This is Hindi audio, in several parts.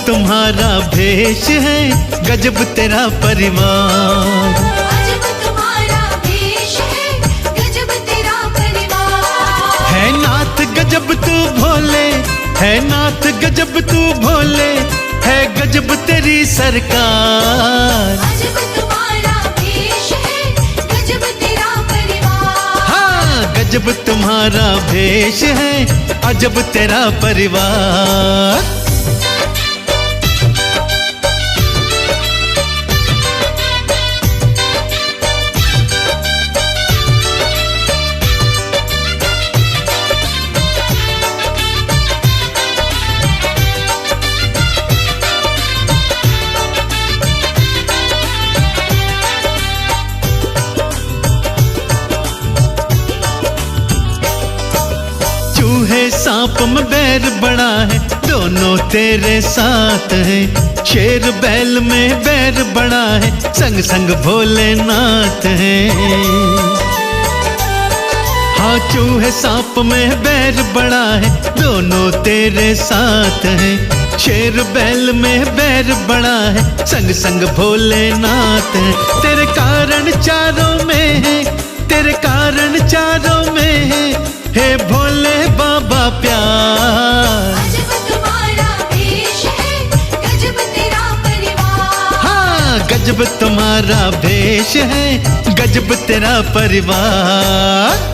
तुम्हारा भेष है, गजब तेरा परिवार। अजब तुम्हारा भेष है, गजब तेरा परिवार। है नाथ गजब तू भोले, है नाथ गजब तू भोले, है गजब तेरी सरकार। अजब तुम्हारा भेष है, गजब तेरा परिवार। हाँ, गजब तुम्हारा भेष है, अजब तेरा परिवार। चूहे सांप में बैर बड़ा है, दोनों तेरे साथ हैं। शेर बैल में बैर बड़ा है, संग संग भोलेनाथ हैं। हाँ, चूहे सांप में बैर बड़ा है, दोनों तेरे साथ हैं। शेर बैल में बैर बड़ा है, संग संग भोलेनाथ हैं। तेरे कारण चारों में है, तेरे कारण चारों में है, हे भोले बाबा प्यार। अजब तुम्हारा भेष है, गजब तेरा परिवार। हाँ, गजब तुम्हारा भेष है, गजब तेरा परिवार।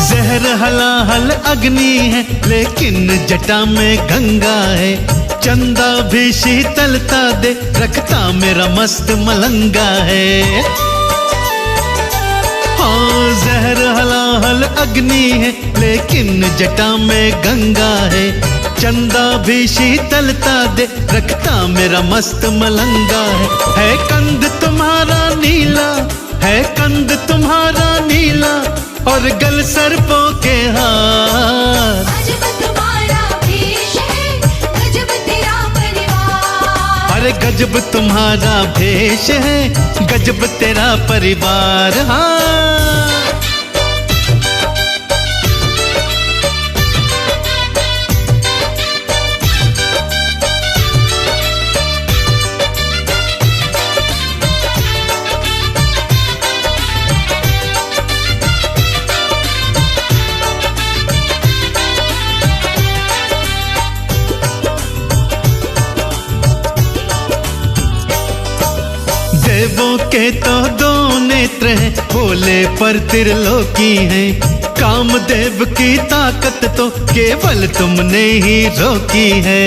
जहर हलाहल अग्नि है, लेकिन जटा में गंगा है। चंदा भी शीतलता दे, रखता मेरा मस्त मलंगा है। हाँ, जहर हलाहल अग्नि है, लेकिन जटा में गंगा है। चंदा भी शीतलता दे, रखता मेरा मस्त मलंगा है कंद तुम्हारा नीला, है कंद तुम्हारा नीला, और गल सर्पों के हार। अजब तुम्हारा भेष है, गजब तेरा परिवार। अरे गजब तुम्हारा भेष है, गजब तेरा परिवार। हाँ, देवों के तो दो नेत्र हैं, भोले पर त्रिलोकी हैं। कामदेव की ताकत तो केवल तुमने ही रोकी है।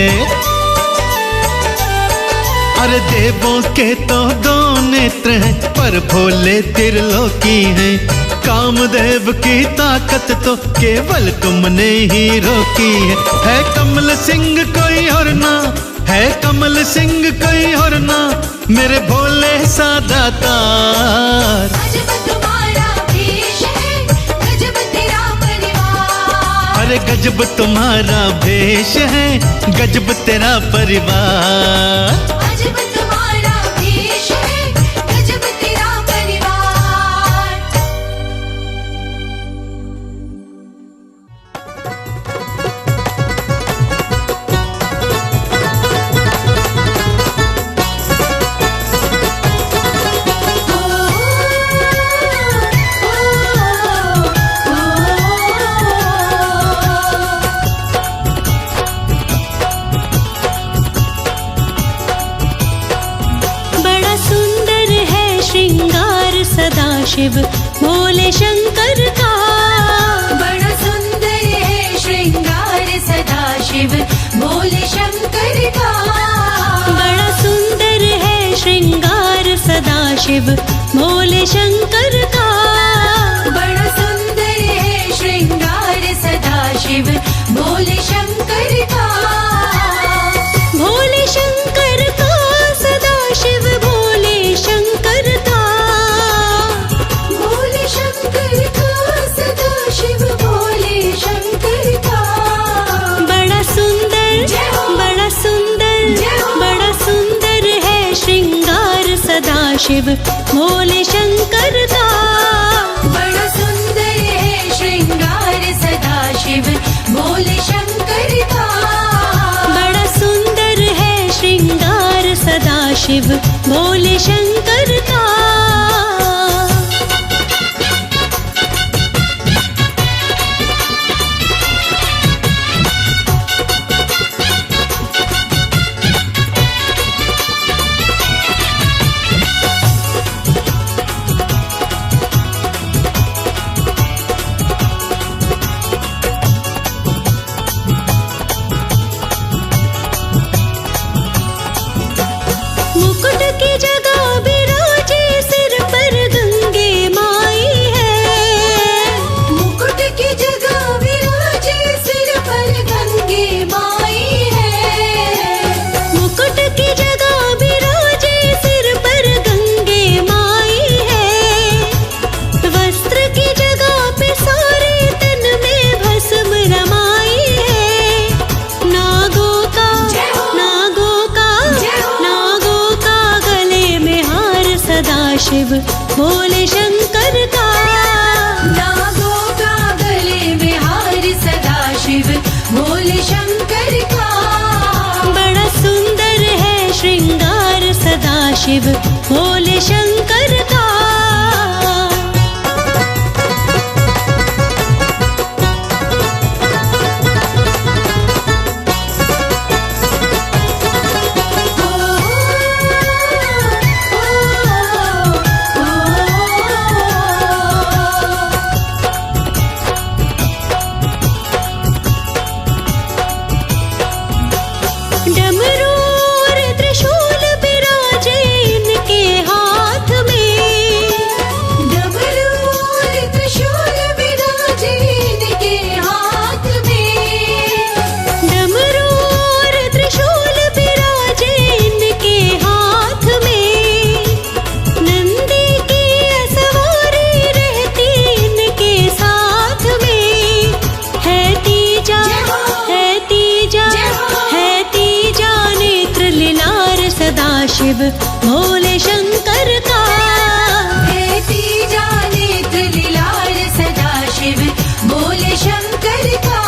अरे देवों के तो दो नेत्र हैं, पर भोले त्रिलोकी हैं। कामदेव की ताकत तो केवल तुमने ही रोकी है कमल सिंह कोई और ना, है कमल सिंह कोई और ना, मेरे भोले सादा तार। अजब तुम्हारा भेष है, गजब तेरा परिवार। अरे गजब तुम्हारा भेष है, गजब तेरा परिवार। अजब तुम्हारा भेष है, गजब तेरा परिवार। शिव भोले शंकर का बड़ा सुंदर है श्रृंगार सदा शिव भोले शंकर का। बड़ा सुंदर है श्रृंगार सदा शिव भोले शंकर का। बड़ा सुंदर है श्रृंगार सदा शिव भोले शंकर का। भोले शंकर का सदा शिव भोले शंकर का। शिव भोले शंकर का। बड़ा सुंदर है श्रृंगार सदा शिव भोले शंकर का। बड़ा सुंदर है श्रृंगार सदा शिव भोले शंकर का। मुकुट की जगह विराजे सिर पर गंगे माई है। मुकुट की जगह विराजे सिर पर गंगे माई है। मुकुट की जगह विराजे सिर पर गंगे माई है। वस्त्र की जगह पे सारे तन में भस्म रमाई है। नागों का नागों का नागों का गले में हार सदा शिव भोले शंकर का। नागों का गले में हार सदा शिव भोले शंकर का। बड़ा सुंदर है श्रृंगार सदा शिव भोले शंकर का। डमरू और त्रिशूल विराजे इनके हाथ में। डमरू और त्रिशूल विराजे इनके हाथ में। डमरू और त्रिशूल विराजे इनके हाथ में। नंदी की सवारी रहती इनके साथ में। है तीजा है तीजा है तीजा नेत्र लीलार सदा शिव भोले शंकर का। है तीजा नेत्र लीलार सदा शिव भोले शंकर का।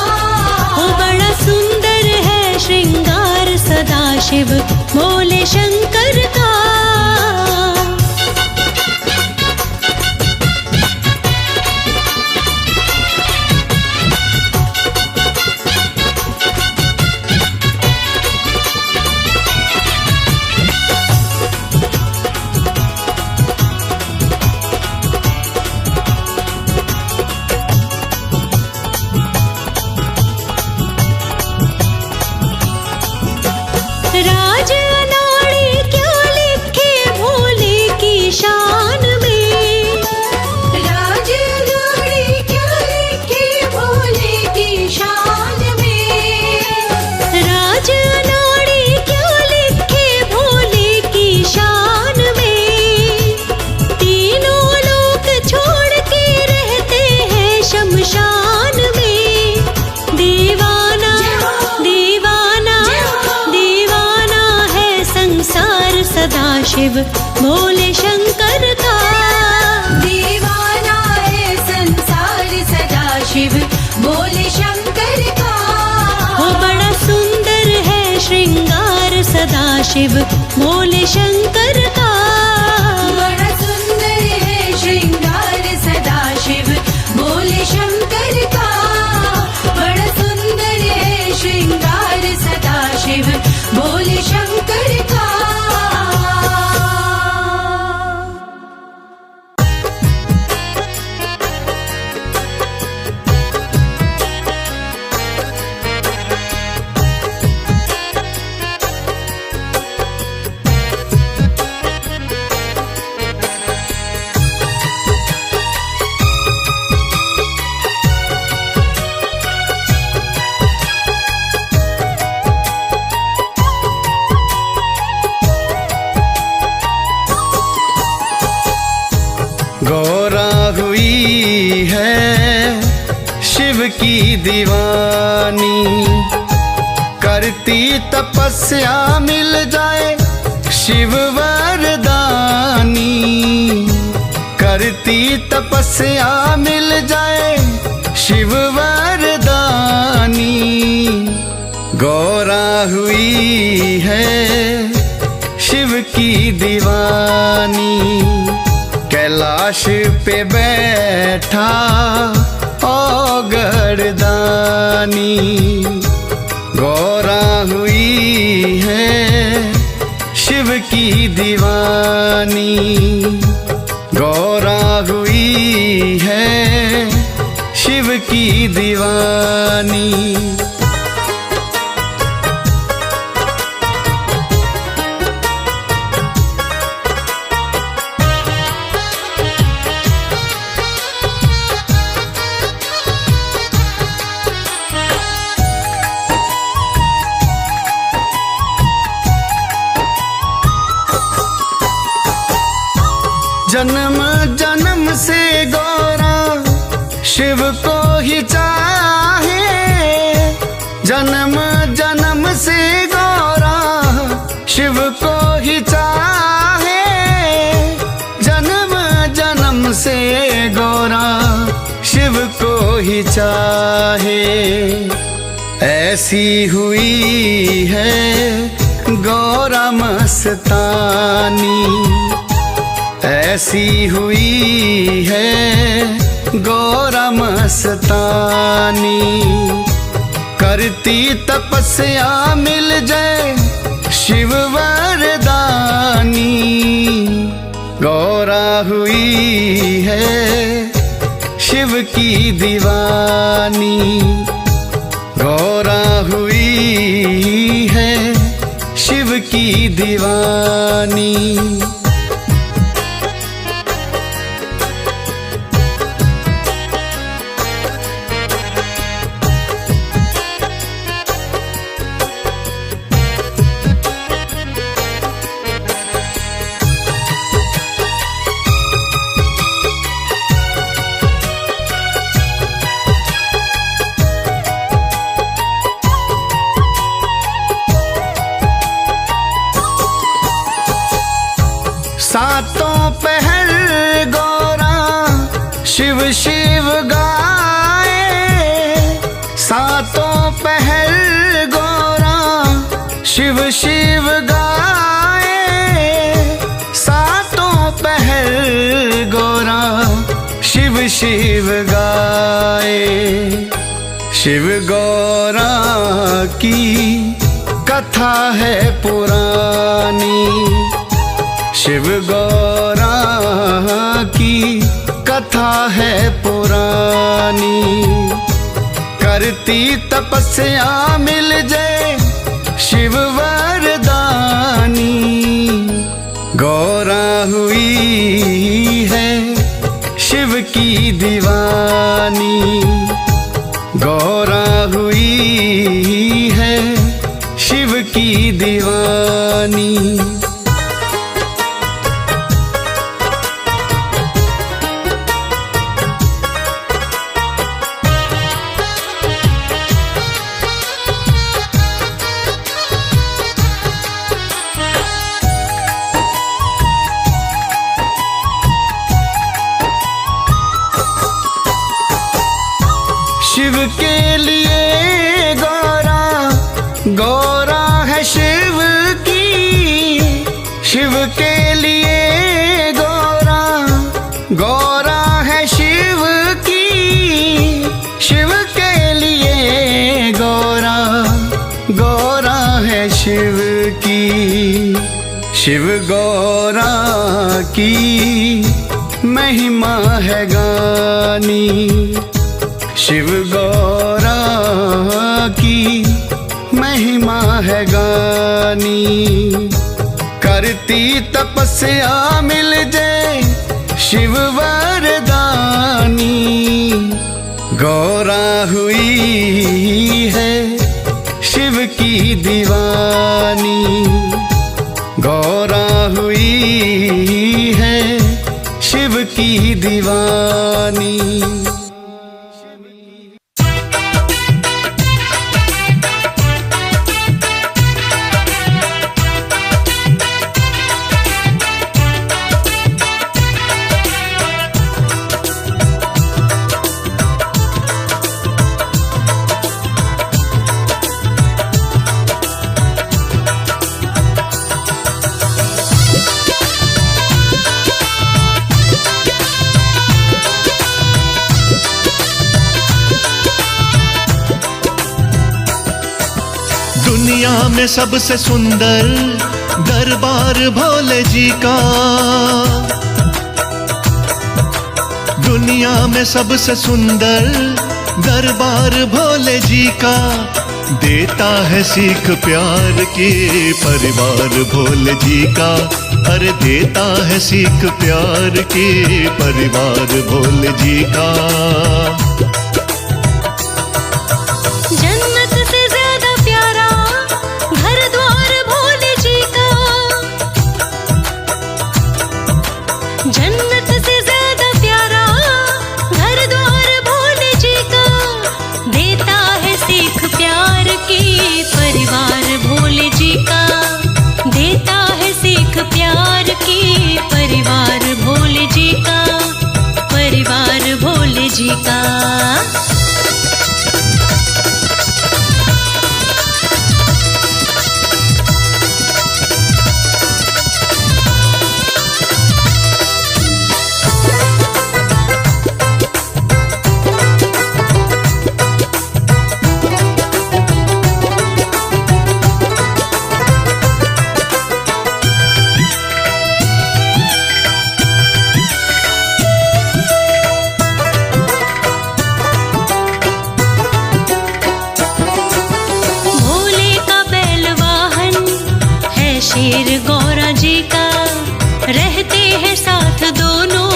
ओ बड़ा सुंदर है श्रृंगार सदा शिव भोले शंकर का। राज अनाड़ी क्या लिखे भोले की शान में। राज अनाड़ी क्या लिखे भोले की शान में। राज अनाड़ी क्या लिखे भोले की शान में। तीनों लोक छोड़ के रहते हैं शमशान में। दीवाना दीवाना दीवाना है संसार सदा शिव भोले शंकर का। दीवाना है संसार सदा शिव भोले शंकर का। वो बड़ा सुंदर है श्रृंगार सदा शिव भोले शंकर का। बड़ा सुंदर है श्रृंगार सदा शिव भोले शंकर का। बड़ा सुंदर है श्रृंगार सदा शिव भोले शंकर का। गौरा हुई है शिव की दीवानी, करती तपस्या मिल जाए शिव वरदानी। करती तपस्या मिल जाए शिव वरदानी। गौरा हुई है शिव की दीवानी, कैलाश पे बैठा ओ गर्दानी। गौरा हुई है शिव की दीवानी, गौरा हुई है शिव की दीवानी। जन्म जन्म से गौरा शिव को ही चाहे, जन्म जन्म से गौरा शिव को ही चाहे, जन्म जन्म से गौरा शिव को ही चाहे। ऐसी हुई है गौरा मस्तानी, ऐसी हुई है गौरा मस्तानी। करती तपस्या मिल जाए शिव वरदानी। गौरा हुई है शिव की दीवानी, गौरा हुई है शिव की दीवानी। सातों पहर गौरा शिव शिव गाए, सातों पहर गौरा शिव शिव गाए, सातों पहर गौरा शिव शिव गाए। शिव गौरा की कथा है पुरानी, शिव गौरा की कथा है पुरानी। करती तपस्या मिल जाए शिव वरदानी। गौरा हुई है शिव की दीवानी, गौरा हुई है शिव की दीवानी। शिव के लिए गौरा, गौरा है शिव की। शिव के लिए गौरा, गौरा है शिव की। शिव के लिए गौरा, गौरा है शिव की। शिव गौरा की महिमा है गानी, शिव गौरा की महिमा है गानी। करती तपस्या मिल जाए शिव वरदानी। गौरा हुई है शिव की दीवानी, गौरा हुई है शिव की दीवानी। दुनिया में सबसे सुंदर दरबार भोले जी का, दुनिया में सबसे सुंदर दरबार भोले जी का, देता है सीख प्यार की परिवार भोले जी का, अरे देता है सीख प्यार की परिवार भोले जी का। जन्नत से ज्यादा प्यारा घर द्वार भोले जी का, जन्नत से ज्यादा प्यारा घर द्वार भोले जी का, देता है सीख प्यार की परिवार भोले जी का, देता है सीख प्यार की परिवार भोले जी का, परिवार भोले जी का। शेर गौरा जी का, रहते हैं साथ दोनों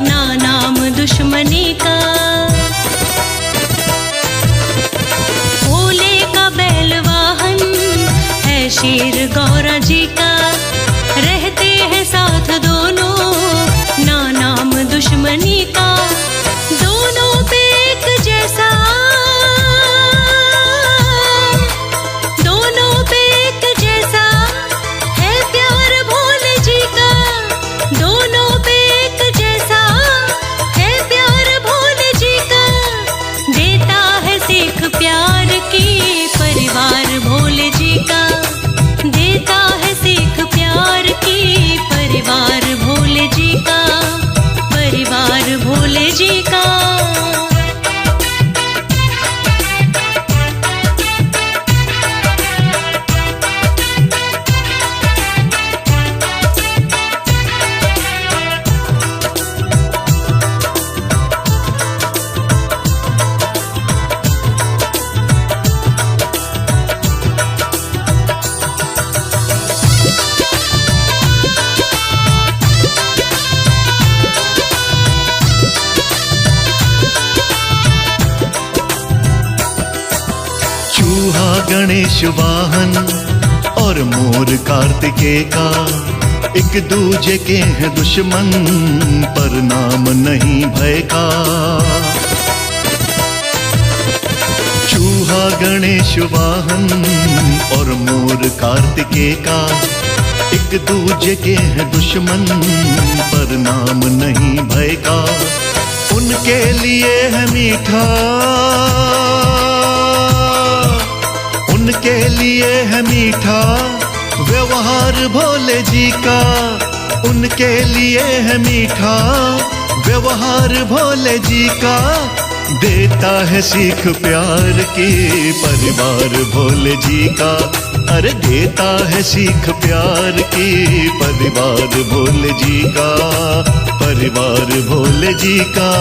ना नाम दुश्मनी का। भोले का बैल वाहन है शेर गौरा जी का, रहते हैं साथ दोनों ना नाम दुश्मनी का। दोनों पे एक जैसा, दोनों पे एक जैसा है प्यार भोले जी का, दोनों पे एक जैसा है प्यार भोले जी का, देता है सीख प्यार की परिवार भोले जी का, देता है सीख प्यार की परिवार भोले जी का, परिवार भोले जी का। चूहा गणेश वाहन और मोर कार्तिकेय का, एक दूजे के हैं दुश्मन पर नाम नहीं भय का। चूहा गणेश वाहन और मोर कार्तिकेय का, एक दूजे के हैं दुश्मन पर नाम नहीं भय का। उनके लिए है मीठा, उनके लिए है मीठा व्यवहार भोले जी का, उनके लिए है मीठा व्यवहार भोले जी का, देता है सीख प्यार की परिवार भोले जी का, अरे देता है सीख प्यार की परिवार भोले जी का, परिवार भोले जी का।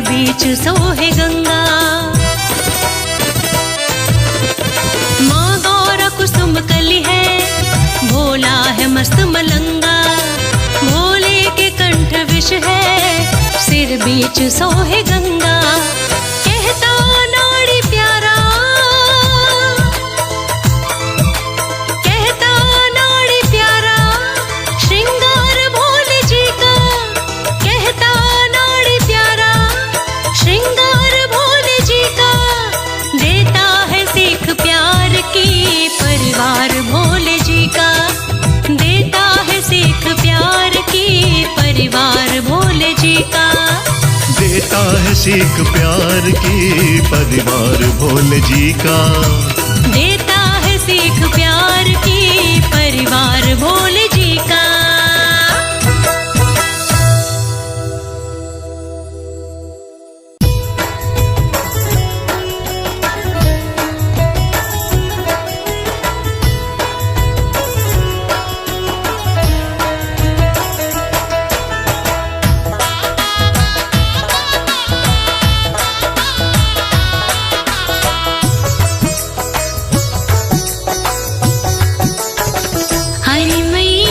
बीच सोहे गंगा। माँ गौरा कुसुम कली है, भोला है मस्त मलंगा। भोले के कंठ विष है, सिर बीच सोहे गंगा। कहता नाड़ी प्यारा, कहता नाड़ी प्यारा, सीख प्यार की परिवार भोले जी का। देता है सीख प्यार की परिवार भोले जी का। हरि मैया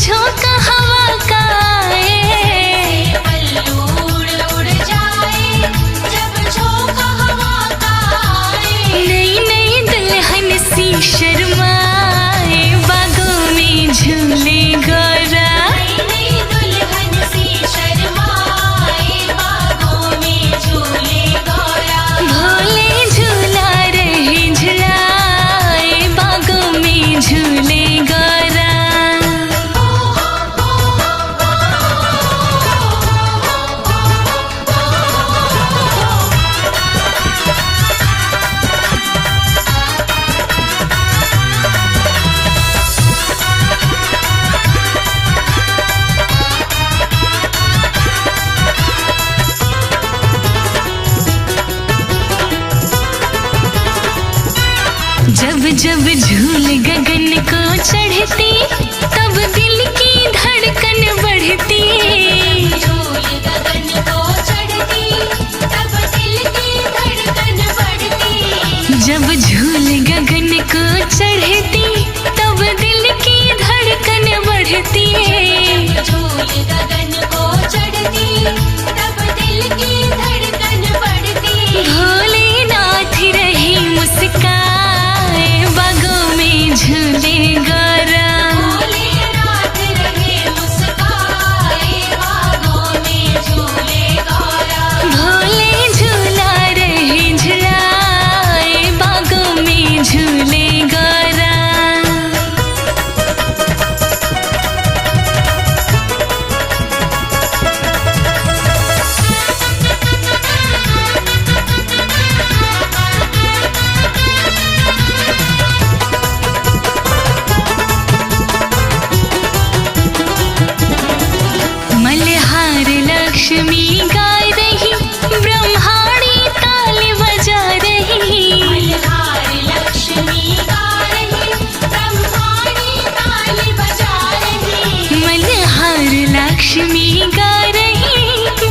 झोंका हवा का आए, पल्लू उड़ उड़ जाए जब झोंका हवा का आए। नई नई दुल्हन सी शर्माए, बागों में झूले गौरा। नई दुल्हन सी शर्माए, बागों में झूले गौरा। भोले झूला रहे झुलाए, बागों में झूले गौरा। जब जब झूल गगन को चढ़ती, तब दिल की धड़कन बढ़ती। झूल गगन को चढ़ती, तब दिल की धड़कन बढ़ती। जब झूल गगन को चढ़ती, तब दिल की धड़कन बढ़ती। झूल गगन को चढ़ती, तब दिल की धड़कन बढ़ती। भोलेनाथ रही मुस्काए, बागों में झूले गौरा। भोलेनाथ रहे मुस्काए, बागों में झूले गौरा। भोले झूला रहे झुलाए, बागों में झूले गौरा। मल्हार लक्ष्मी गाय रही, ब्रह्माणी ताल बजा रही। मल्हार लक्ष्मी गा रही, ब्रह्माणी ताल बजा रही। मल्हार लक्ष्मी गा रही,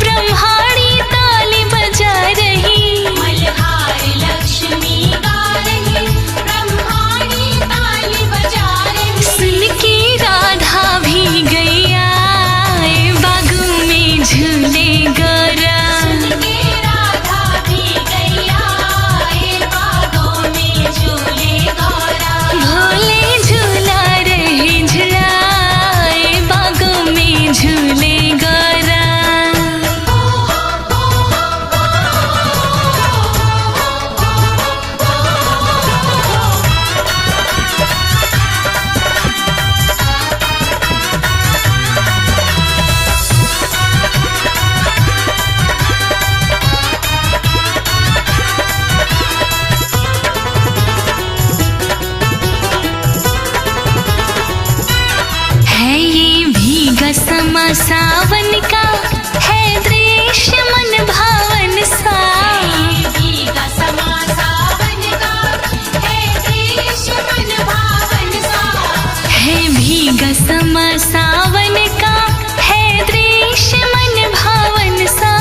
ब्रह्माणी ताल बजा रही। मल्हार लक्ष्मी गा रही, ब्रह्माणी ताल बजा रही। सुन के राधा भी गैया, बागों में झूले गौरा। के राधा भी गैया, बागों में झूले गौरा। भोले झूला रहे झुलाए, बागों में झूले गौरा। है ये भीगा समा सावन का, है दृश्य मन भावन सा। भीगा समा सावन का, है दृश्य मन भावन सा। है भीगा समा सावन का, है दृश्य मन भावन सा।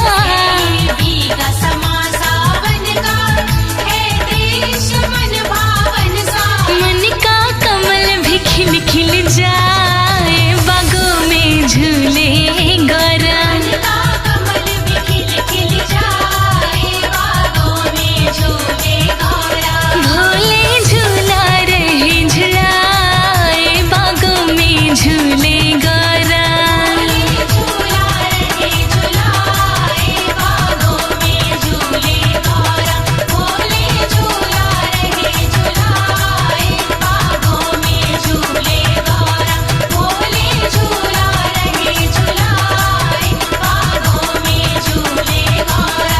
भीगा समा सावन का, है दृश्य मन भावन सा। मन का कमल भी खिल खिल जाए, बागों में झूले गौरा। का कमल भी खिल खिल जाए, बागों में झूले गौरा। भोले झूला रहे झुलाए, बागों में झूले गौरा। झूला रहे झुलाए, बागों में झूले गौरा। भोले झूला रहे झुलाए, बागों में झूले गौरा। भोले झूला रहे झुलाए, बागों में झूले गौरा।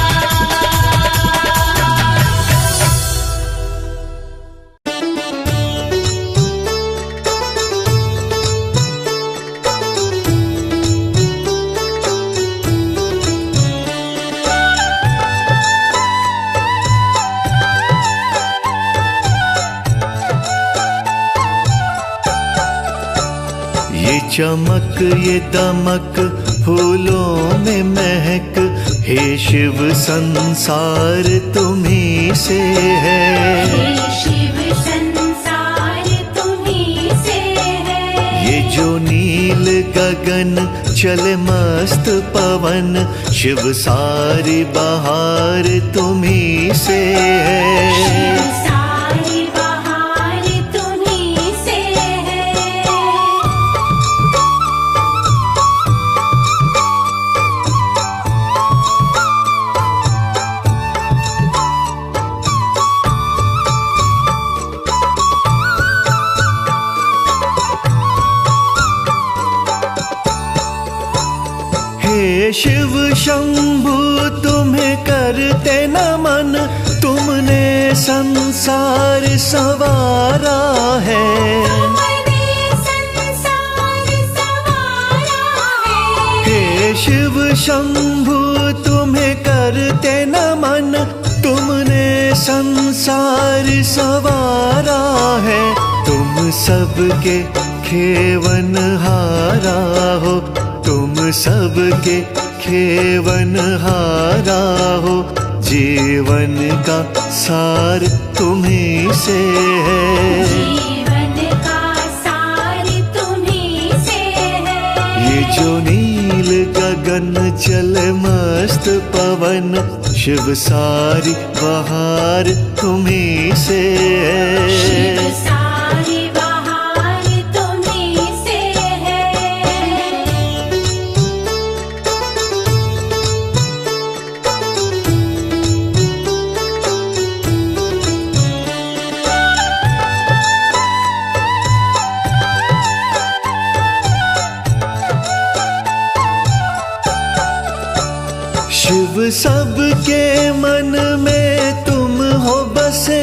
ये चमक ये दमक फूलों में महक, हे शिव संसार तुम्ही से है। शिव संसार तुम्ही से है। ये जो नील गगन चले मस्त पवन, शिव सारी बहार तुम्ही से है। सारी बहार तुम्ही से है। हे शिव शंभु तुम्हें करते नमन, तुमने संसार संवारा है। तुमने संसार संवारा है। हे शिव शंभु तुम्हें करते नमन, तुमने संसार संवारा है। तुम सबके खेवन हारा हो, तुम सबके खेवन हारा हो, जीवन का सार तुम्ही से है। जीवन का सार तुम्ही से है। ये जो नील गगन चले मस्त पवन, शिव सारी बहार तुम्ही से शिव है। सारी बहार तुम्ही से है। शिव सबके मन में तुम हो बसे,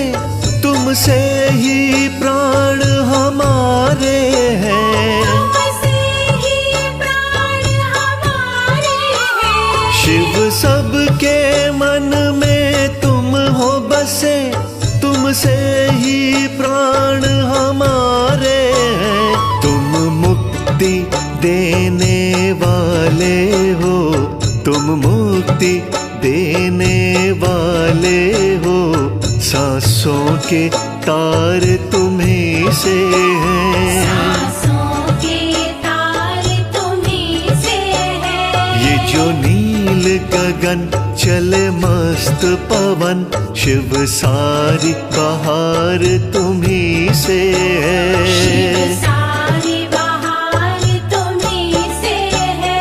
तुमसे ही प्राण हमारे हैं। तुमसे ही प्राण हमारे हैं। शिव सबके मन में तुम हो बसे, तुमसे ही प्राण हमारे हैं। तुम मुक्ति देने वाले हो, तुम मुक्ति देने वाले हो, सांसों के तार तुम्ही से हैं। सांसों के तार तुम्ही से है। ये जो नील गगन चले मस्त पवन, शिव सारी बहार तुम्ही से शिव है। सारी बहार तुम्ही से है।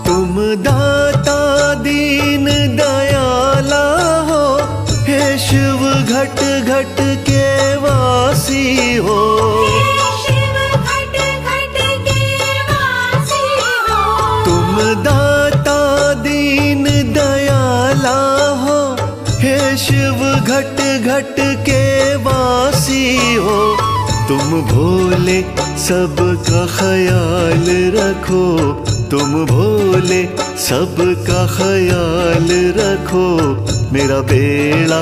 तुम दाता दीन दयाला हो, हे शिव घट घट के वासी हो। शिव घट घट के वासी हो। तुम दाता दीन दयाला हो, हे शिव घट घट के वासी हो। तुम भोले सबका ख्याल रखो, तुम भोले सबका ख्याल रखो, मेरा बेड़ा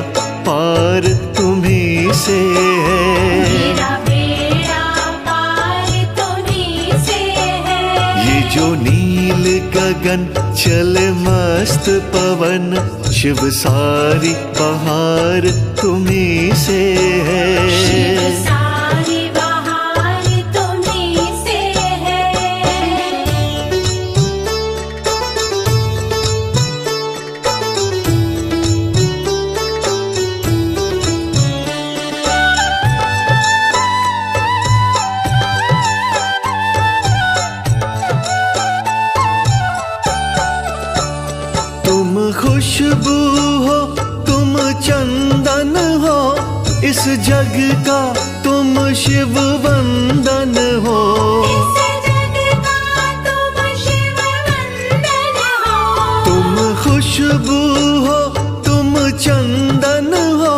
पार तुम्ही से है। मेरा बेड़ा पार तुम्ही से है। ये जो नील गगन चले मस्त पवन, शिव सारी बहार तुम्ही से शिव है। सारी बहार तुम्ही से है। तुम खुशबू हो, तुम चंदन हो, इस जग का तुम शिव वंदन हो। इस जग का तुम शिव वंदन हो। तुम खुशबू हो, तुम चंदन हो,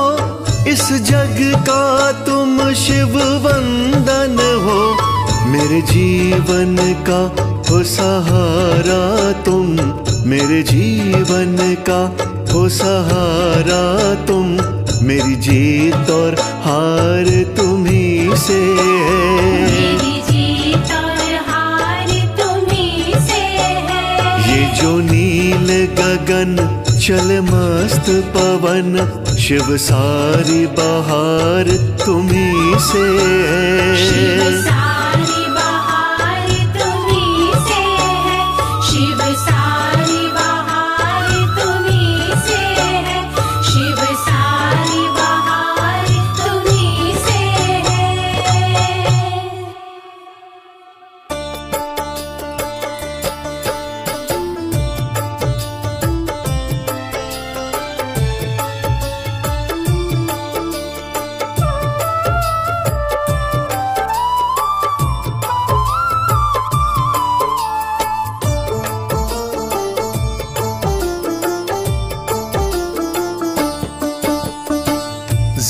इस जग का तुम शिव वंदन हो। मेरे जीवन का हो सहारा तुम, मेरे जीवन का हो सहारा तुम, मेरी जीत और हार तुम्ही से है। मेरी जीत और हार तुम्ही से है। ये जो नील गगन चल मस्त पवन, शिव सारी बहार तुम्ही से शिव है। सारी बहार तुम्ही से है। शिव सारी बहार तुम्ही से है। शिव सारी बहार तुम्ही से है।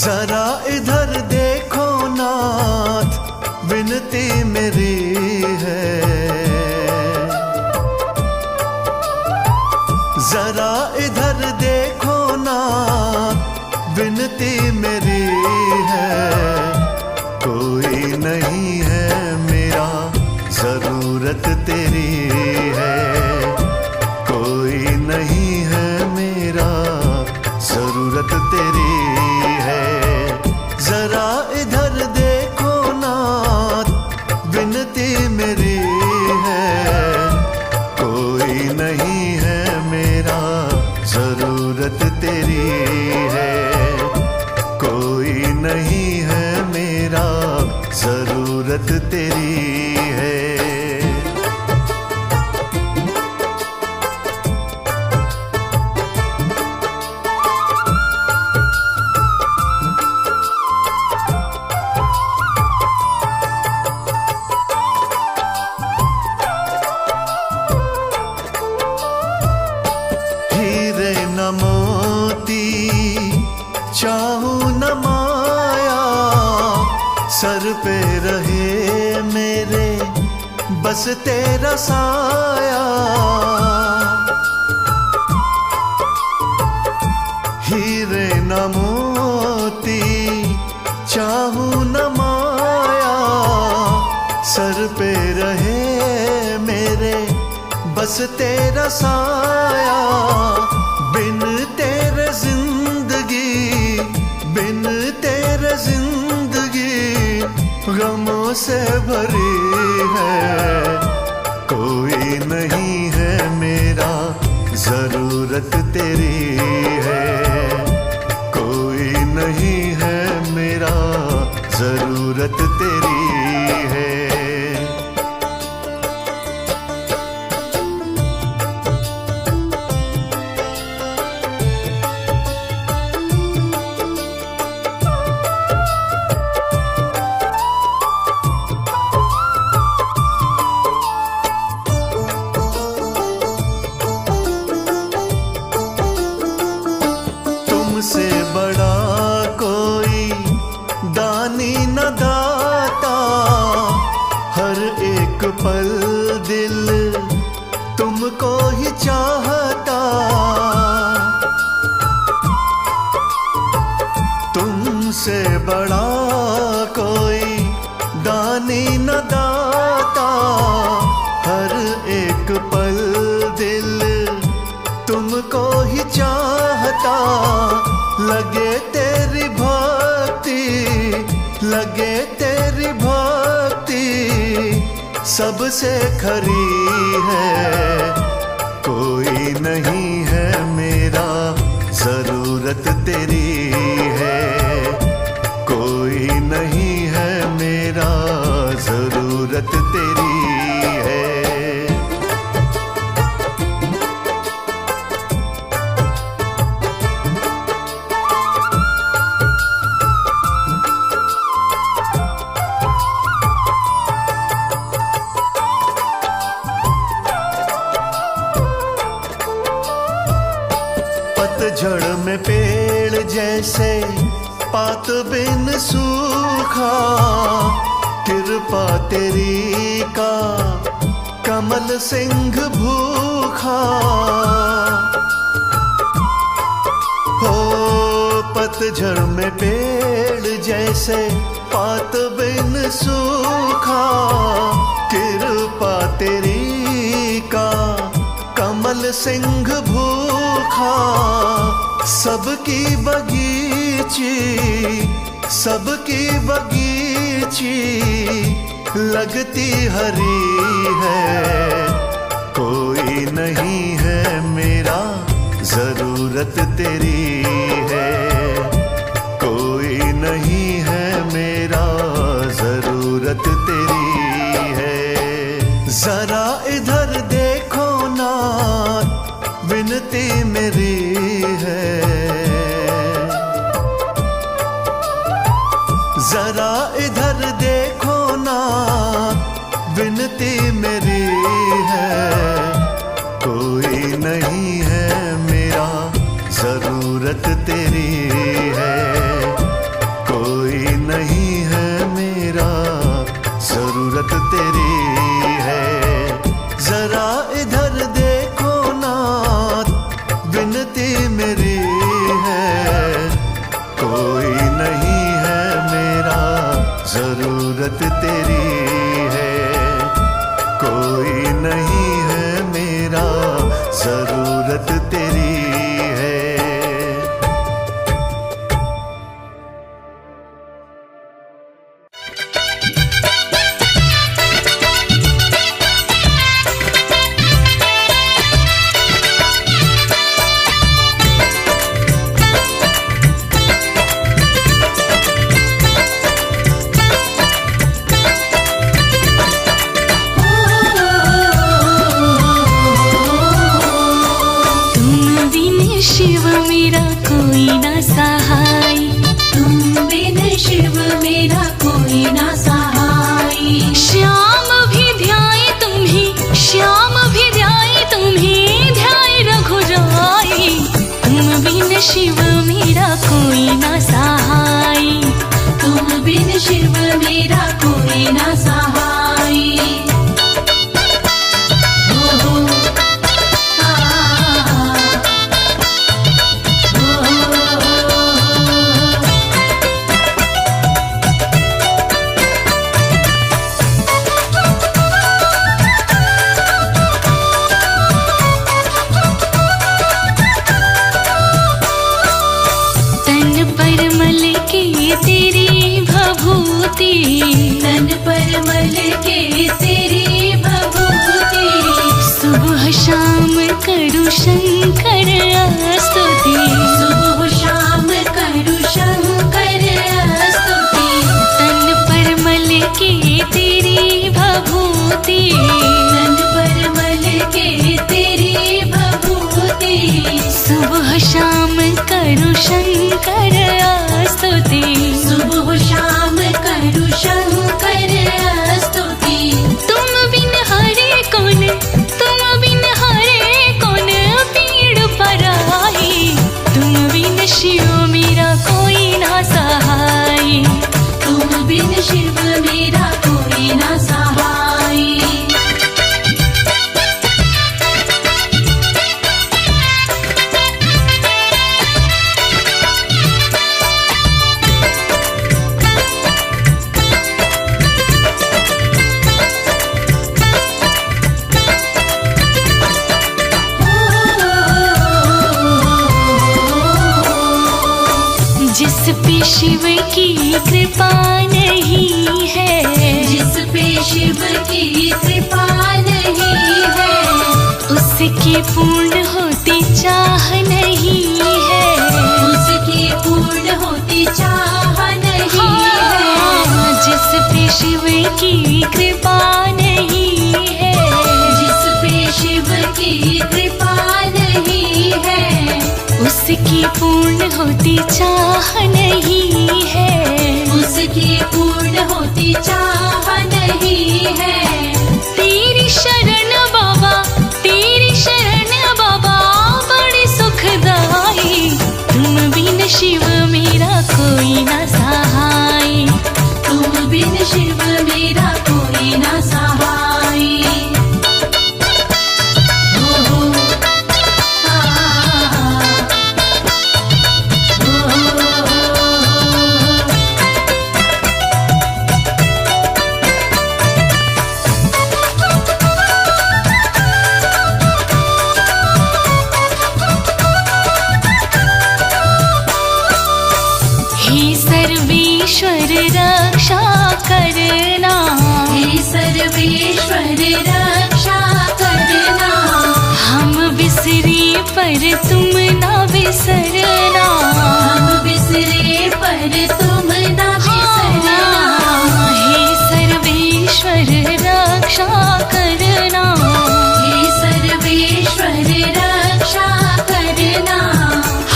जरा इधर देखो नाथ, विनती मेरी है। जरा इधर देखो नाथ, विनती मेरी है। कोई नहीं है मेरा, जरूरत तेरी है। कोई नहीं है मेरा, जरूरत तेरी है। जरा इधर देखो नाथ, विनती मेरी है। कोई नहीं है मेरा, जरूरत तेरी है। कोई नहीं है मेरा, जरूरत तेरी है। हीरे न मोती चाहूं न माया, सर पे रहे मेरे बस तेरा साया। हीरे न मोती चाहूं न माया, सर पे रहे मेरे बस तेरा साया। बिन तेरे जिंदगी, बिन तेरे जिंदगी गमों से भरी है। कोई नहीं है मेरा, जरूरत तेरी है। कोई नहीं है मेरा, जरूरत तेरी है। तुमसे बड़ा कोई दानी न दाता, हर एक पल दिल तुमको ही चाहता। तुमसे बड़ा कोई दानी न दाता, हर एक पल दिल तुमको ही चाहता। लगे तेरी भक्ति, लगे तेरी भक्ति सबसे खरी है। कोई नहीं है मेरा, जरूरत तेरी है। कोई नहीं है मेरा, जरूरत तेरी है। पतझड़ में पेड़ जैसे पात बिन सूखा, कृपा तेरी का कमल सिंह भूखा। हो पतझड़ में पेड़ जैसे पात बिन सूखा, कृपा तेरी का कमल सिंह भूखा। सबकी बगीची, सबकी बगीची लगती हरी है। कोई नहीं है मेरा, जरूरत तेरी है। कोई नहीं है मेरा, जरूरत तेरी है। जरा इधर देखो ना, विनती मेरी है। जरा इधर देखो ना, विनती मेरी है। कोई नहीं है मेरा, जरूरत तेरी है। कोई नहीं है मेरा, जरूरत तेरी है। जरा इधर देखो ना, विनती मेरी है। कोई नहीं है मेरा, जरूरत तेरी है। कोई नहीं है मेरा, जरूरत तेरी है। शिव मेरा कोई ना सहाय, तुम बिन शिव मेरा कोई ना सहाय। श्याम भी ध्याए तुम्हें, श्याम भी ध्याए तुम्हें, ध्याए रघुराई। तुम बिन शिव मेरा कोई ना सहाय, तुम बिन शिव मेरा कोई ना सहाय। तन पर मल के तेरी भभूति। सुबह शाम करूं शंकर स्तुति, सुबह शाम करूं शंकर स्तुति। तन पर मल के तेरी भभूति, तन पर मल के तेरी भभूति। सुबह शाम करूं शंकर स्तुति, सुबह शाम करूं शंकर स्तुति। तुम बिन हरे कौन, तुम बिन हरे कौन पीड़ पराई। तुम बिन शिव मेरा कोई ना सहाय, तुम बिन शिव मेरा कोई ना सहाय। जिस पे शिव की कृपा नहीं है, जिस पे शिव की कृपा नहीं है, उसकी पूर्ण होती चाह नहीं है। उसकी पूर्ण होती चाह नहीं है। जिस पे शिव की कृपा नहीं है, जिस पे शिव की कृपा नहीं है, उसकी पूर्ण होती चाह नहीं है। उसकी पूर्ण होती चाह नहीं है। तेरी शरण बाबा, तेरी शरण बाबा बड़ी सुखदाई। तुम बिन शिव मेरा कोई ना सहाय, तुम बिन शिव मेरा कोई ना सहाय। ओ, आ, ओ, रक्षा करना। हे सर्वेश्वर रक्षा करना। हम बिसरे पर तुम ना बिसरना। हम बिसरे पर तुम ना बिसरना। हे सर्वेश्वर रक्षा करना। हे सर्वेश्वर रक्षा करना।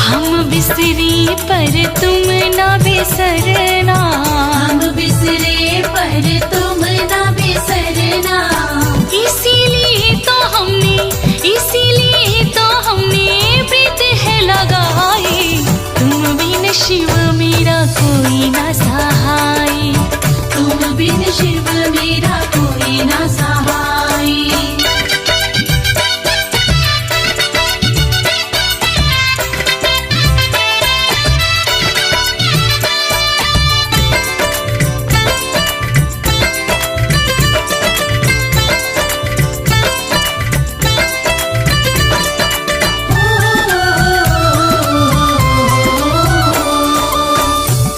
हम बिसरे पर तुम ना बिसरना। हम बिसरे पर तुम ना बिसरना। इसीलिए तो हमने प्रीत है लगाई। तुम बिन शिव मेरा कोई ना सहाय। तुम बिन शिव मेरा कोई ना सहाय।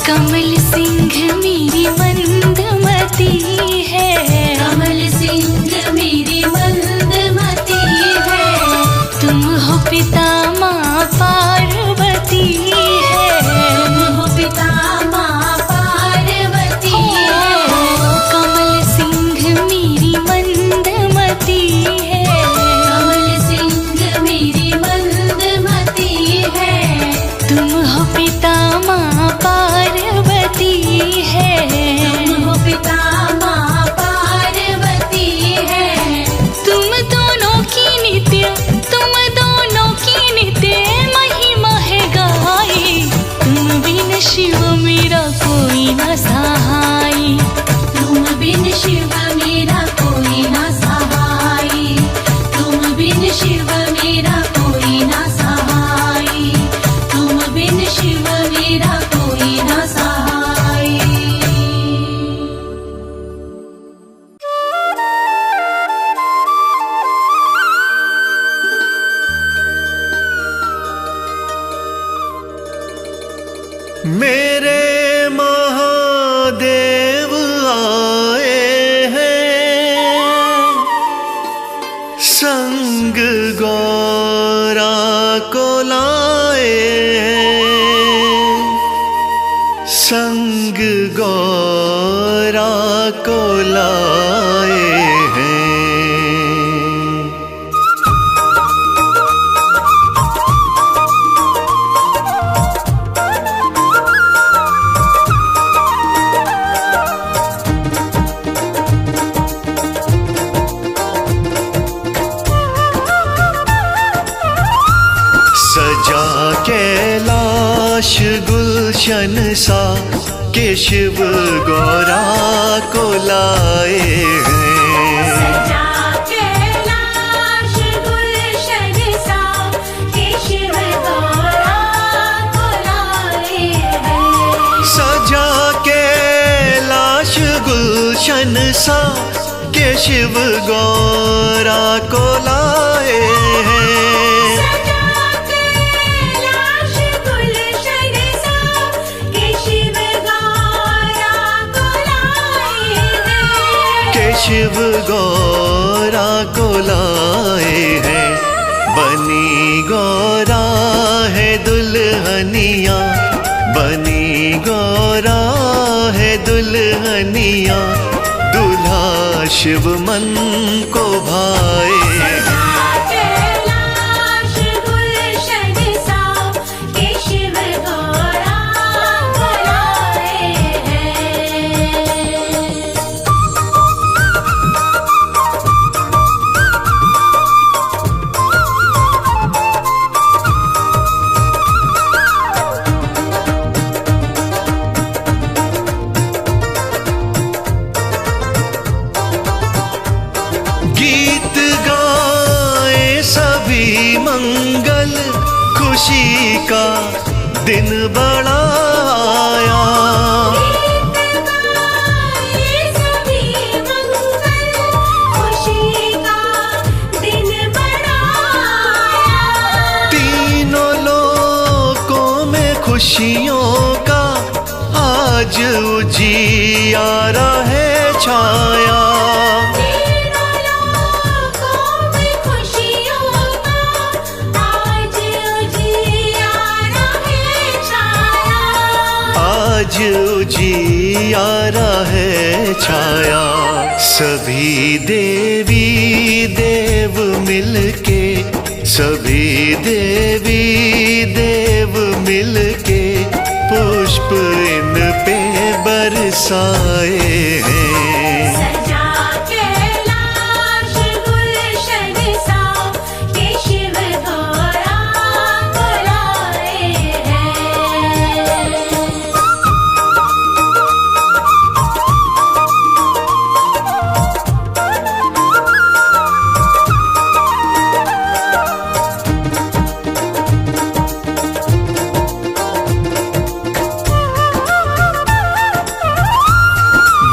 कमल सिंह मेरी मंदमती है। कमल सिंह मेरी मंदमती है। तुम हो पिता माँ पार्वती है। तुम हो पिता माँ पार्वती है। कमल सिंह मेरी मंदमती है। कमल सिंह मेरी मंदमती है। तुम हो पिता माँ पार्वती है। तुम हो पिता माँ पार्वती है। तुम दोनों की नित्य महिमा है गाई। तुम बिन शिव मेरा कोई ना सहाय। तुम बिन शिव मेरा कोई ना सहाय। तुम बिन शिव मेरा कोई ना सहाय। तुम बिन शिव मेरा कोई ना सहाय। मेरे महादेव आए हैं, संग गौरा को लाए हैं, संग गौरा को लाए हैं। सजा कैलाश गुलशन सा के शिव गौरा को लाए हैं। सजा कैलाश गुलशन सा के शिव गौरा को लाए हैं। सजा कैलाश गुलशन सा के शिव गौरा को लाए हैं। सजा कैलाश गुलशन सा के शिव गौरा को लाए हैं। के शिव गौरा को लाए हैं। बनी गौरा है दुल्हनिया, बनी गौरा है दुल्हनिया, दूल्हा शिव मन को भाए। कैलाश गुलशन सा के शिव गौरा को लाए हैं। गीत गाए सभी मंगल, खुशी का दिन बड़ा आया। ये सभी मंगल, खुशी का दिन बड़ा आया। तीनों लोकों में खुशियों का आज आज उजियारा है छाया, तीनों लोकों में खुशियों का आज उजियारा है छाया। आज उजियारा है छाया। सभी देवी देव मिलके, सभी देवी देव मिलके पुष्प इन पे बरसाए हैं। सजा कैलाश गुलशन सा के शिव गौरांग लाए हैं।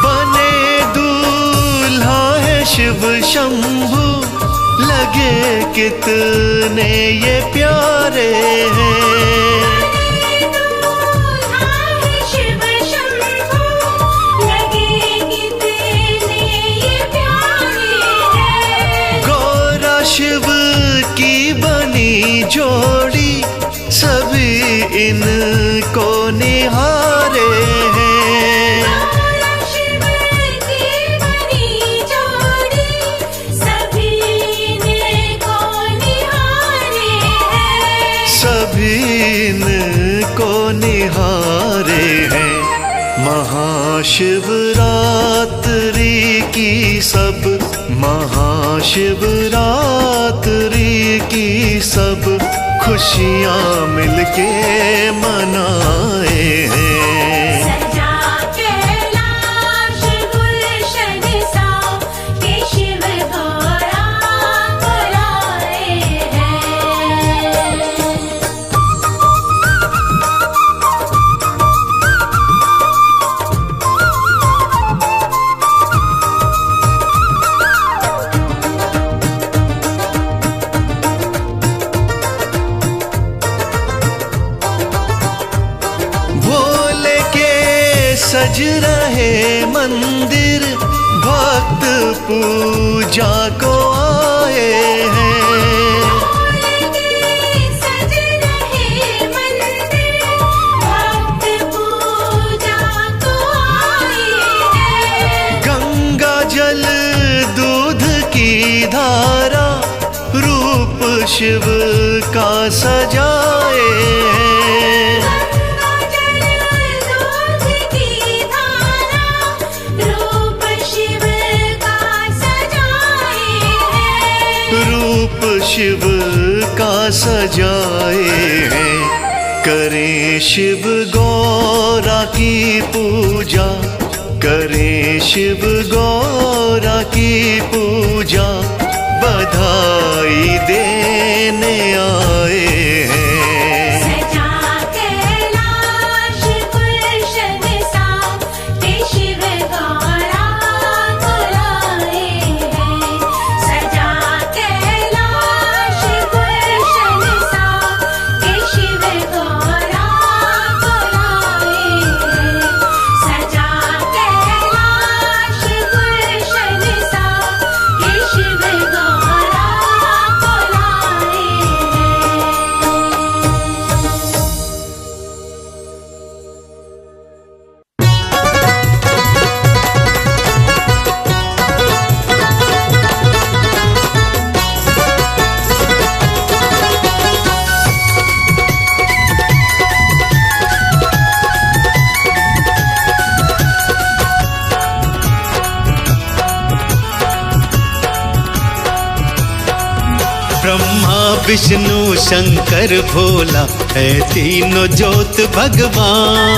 बने दूल्हा है शिव शंभु, लगे कितने ये प्यारे हैं। दूल्हा है शिव शंभु, लगे कितने ये प्यारे हैं। गौरा शिव की बनी जोड़ी, सभी इनको निहारे हैं। गौरा शिव की बनी जोड़ी, सभी इनको निहारे हैं। सभी इनको निहारे हैं। महाशिवरात्रि की सब, महाशिवरात्रि की सब खुशियाँ मिलके मनाए हैं। सजा कैलाश गुलशन सा के शिव गौरांग लाए हैं। भोले के सज रहे मंदिर, भक्त पूजा को आए हैं। सज रहे मंदिर, भक्त पूजा को आए हैं। गंगा जल दूध की धारा, रूप शिव का सजाए हैं। गंगा जल दूध की धारा, रूप शिव का सजाए हैं। रूप शिव का सजाए हैं। करें शिव गौरा की पूजा, करें शिव गौरा की पूजा, बधाई देने आए हैं। सजा कैलाश गुलशन सा के शिव गौरांग लाए हैं। सजा कैलाश गुलशन सा के शिव गौरांग लाए हैं। सजा कैलाश गुलशन सा के शिव गौरांग लाए ब्रह्मा विष्णु शंकर भोला है तीनों ज्योत भगवान।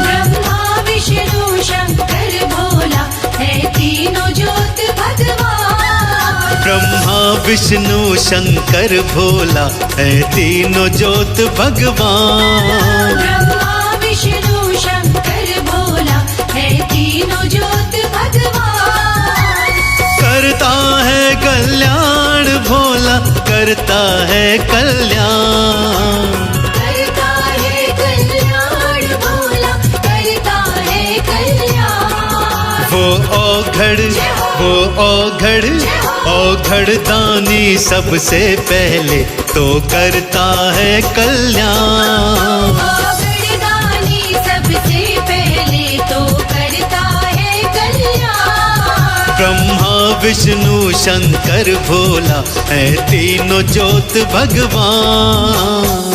ब्रह्मा विष्णु शंकर भोला है तीनों ज्योत भगवान। ब्रह्मा विष्णु शंकर भोला है तीनों ज्योत भगवान। ब्रह्मा विष्णु शंकर भोला है तीनों ज्योत भगवान। करता है कल्याण भोला, करता है कल्याण। करता है कल्याण भोला, करता है वो औघड़ दानी सबसे पहले तो करता है कल्याण। औघड़दानी सबसे पहले तो करता है कल्याण। ब्रह्मा विष्णु शंकर भोला है तीनों ज्योत भगवान।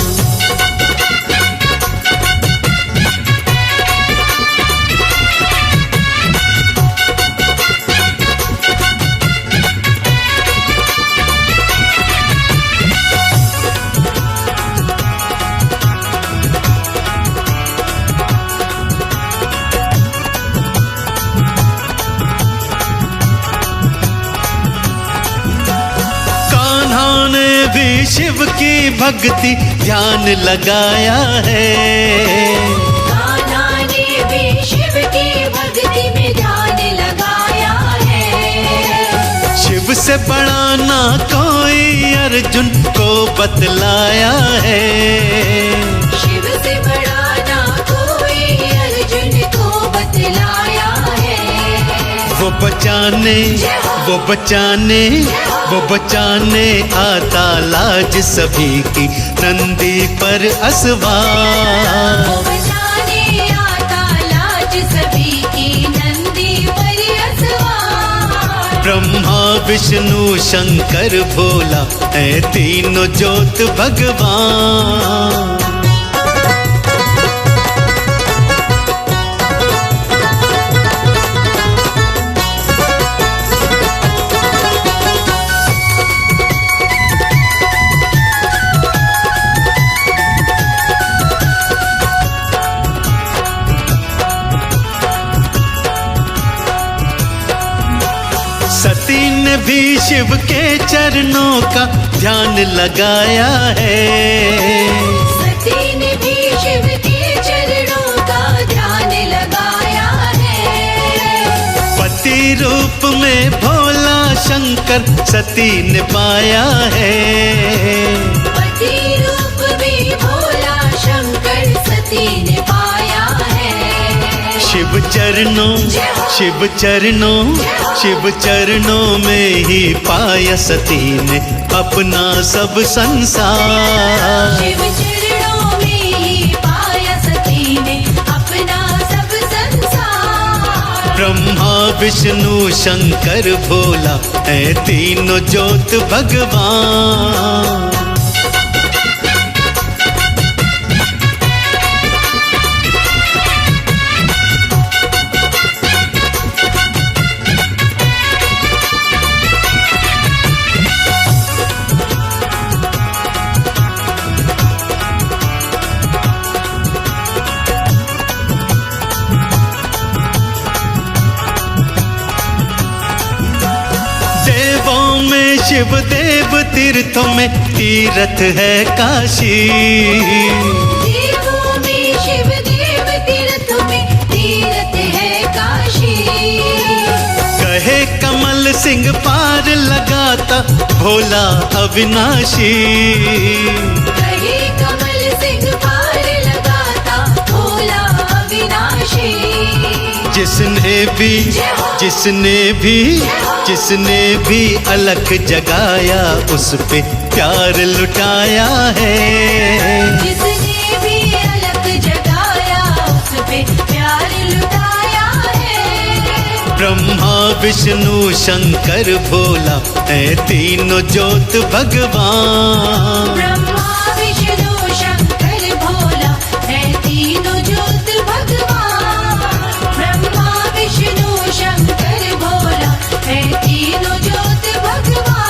भी शिव की भक्ति ध्यान लगाया है। कान्हा ने भी शिव की भक्ति में ध्यान लगाया है। शिव से बड़ा ना कोई अर्जुन को बतलाया है। शिव से बड़ा ना कोई अर्जुन को बतलाया है। वो बचाने आता लाज सभी की नंदी पर असवार। वो बचाने आता लाज सभी की नंदी पर असवार। ब्रह्मा विष्णु शंकर भोला है तीनों ज्योत भगवान। सती ने भी शिव के चरणों का ध्यान लगाया है। सती ने भी शिव के चरणों का ध्यान लगाया है। पति रूप में भोला शंकर सती ने पाया है। पति रूप में भोला शंकर सती ने पाया है। शिव चरणों में ही पाया सती ने अपना सब संसार। शिव चरणों में ही पाया सती ने अपना सब संसार। ब्रह्मा विष्णु शंकर भोला है तीनों ज्योत भगवान। शिव देव तीर्थों में तीर्थ है काशी। देवों में शिव देव तीर्थों में तीर्थ है काशी। कहे कमल सिंह पार लगाता भोला अविनाशी। कहे कमल सिंह पार लगाता भोला अविनाशी। जिसने भी अलख जगाया उस पे प्यार लुटाया है। जिसने भी अलख जगाया उस पे प्यार लुटाया है। ब्रह्मा विष्णु शंकर भोला है तीनों ज्योत भगवान। ब्रह्मा विष्णु शंकर भोला है तीनों ज्योत भगवान। ब्रह्मा विष्णु शंकर भोला है तीनों ज्योत भगवान।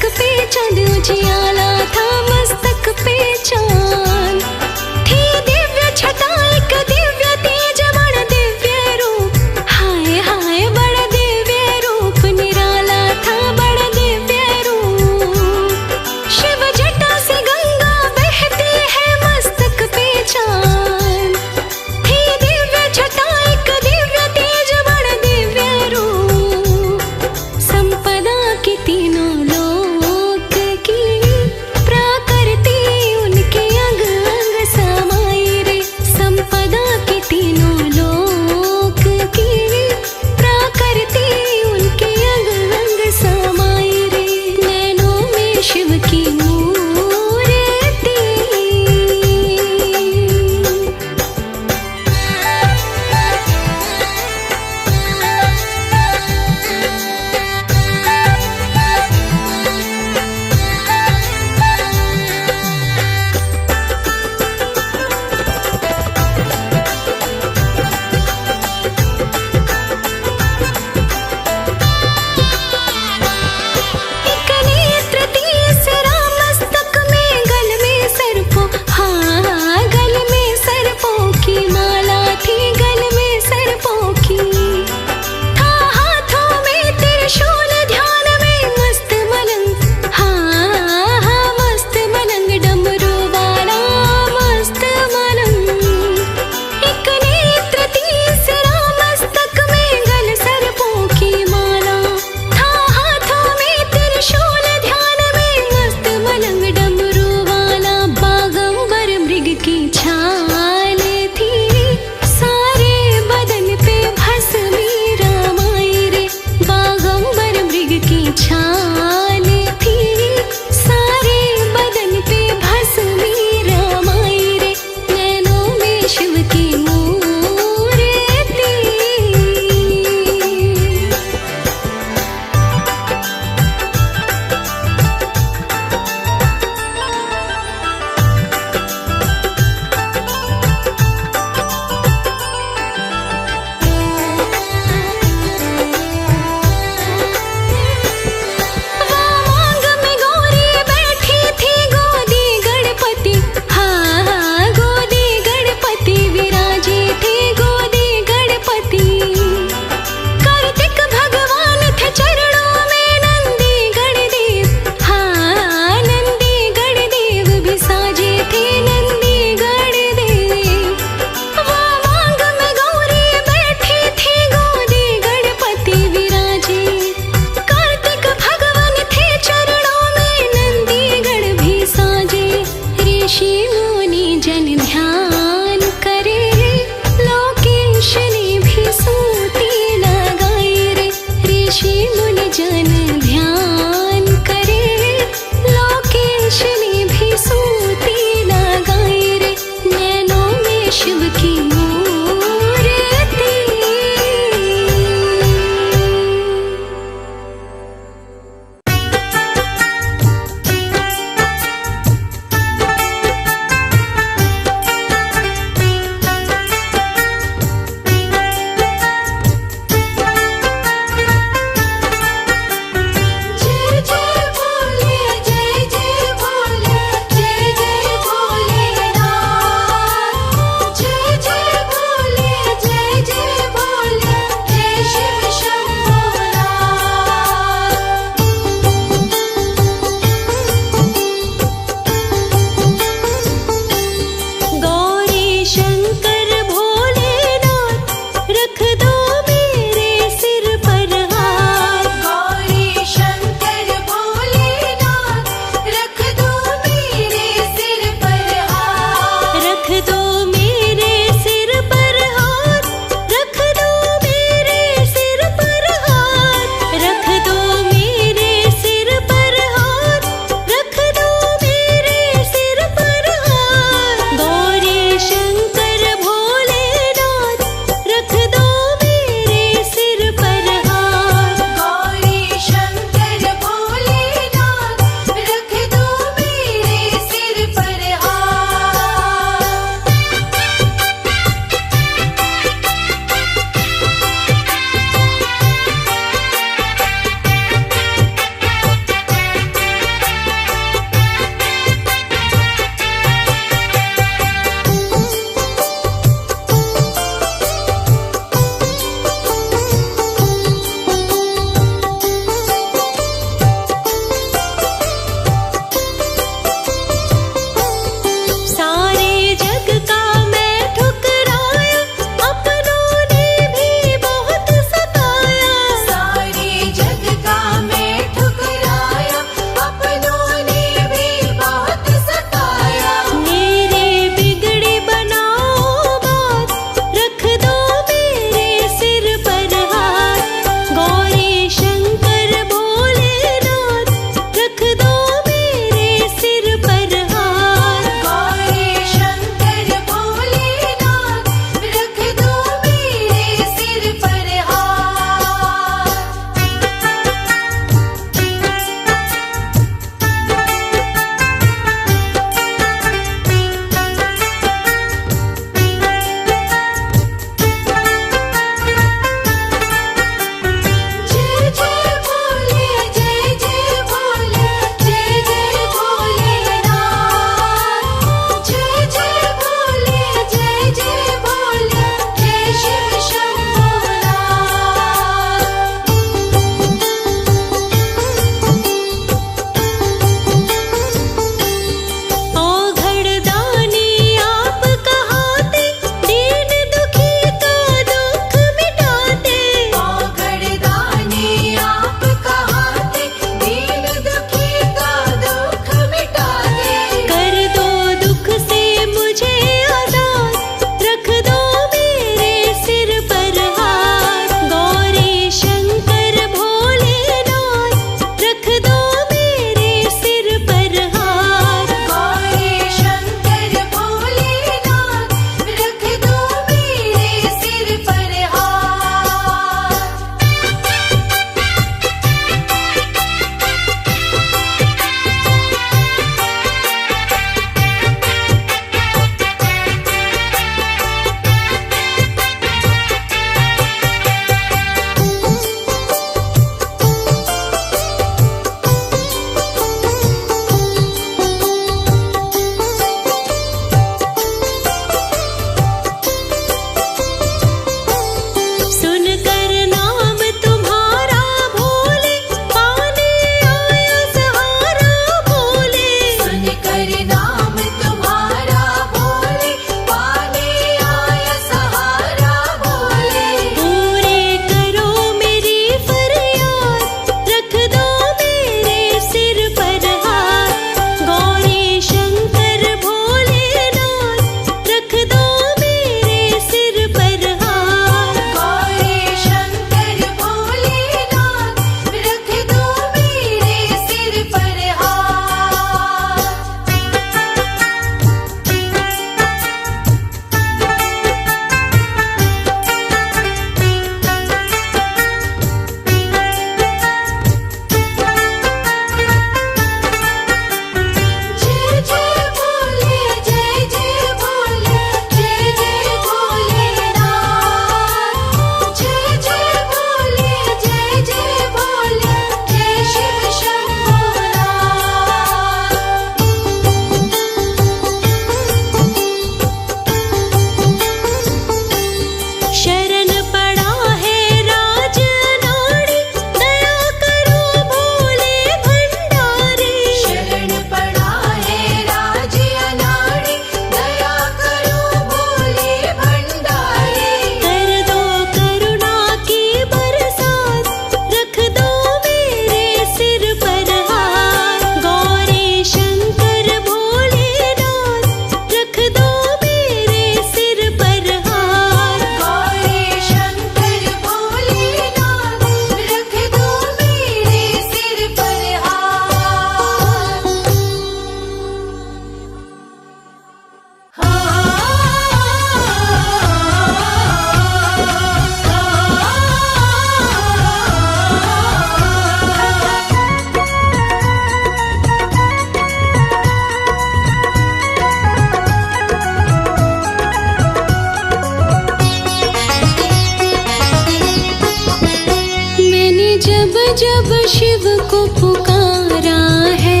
जब शिव को पुकारा है,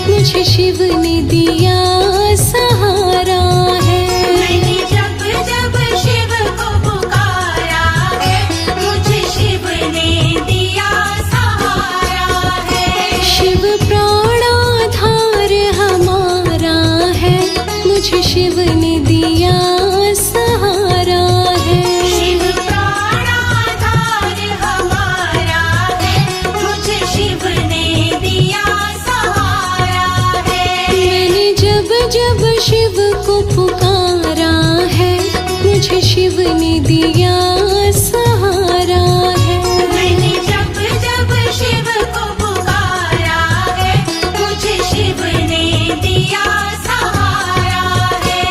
मुझे शिव ने दिया सहारा है। मैंने जब जब शिव को पुकारा है, मुझे शिव ने दिया सहारा है। शिव प्राणाधार हमारा है, मुझे शिव ने दिया सहारा है। शिव प्राणाधार हमारा है, मुझे शिव ने दिया सहारा है। मैंने जब जब शिव को पुकारा है, मुझे शिव ने दिया सहारा है। मैंने जब जब शिव को पुकारा है, मुझे शिव ने दिया सहारा है।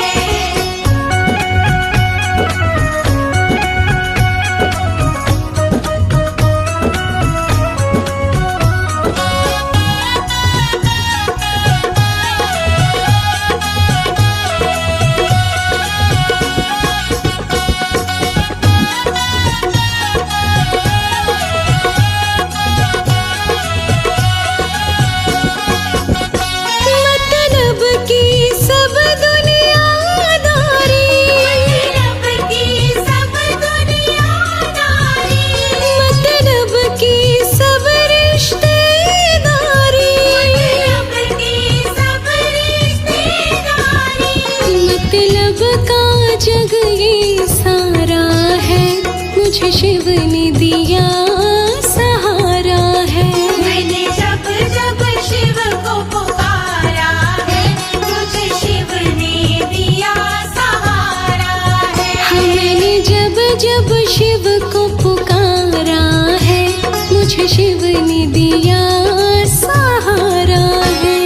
मतलब की सब दुनियादारी, मतलब की सब दुनियादारी, मतलब की सब रिश्तेदारी, मतलब की सब रिश्तेदारी, मतलब का जग ये सारा है, मुझे शिव ने दिया सहारा है। मैंने जब जब शिव को पुकारा है, मुझे शिव ने दिया सहारा है। मैंने जब जब शिव को पुकारा है, मुझे शिव ने दिया सहारा है।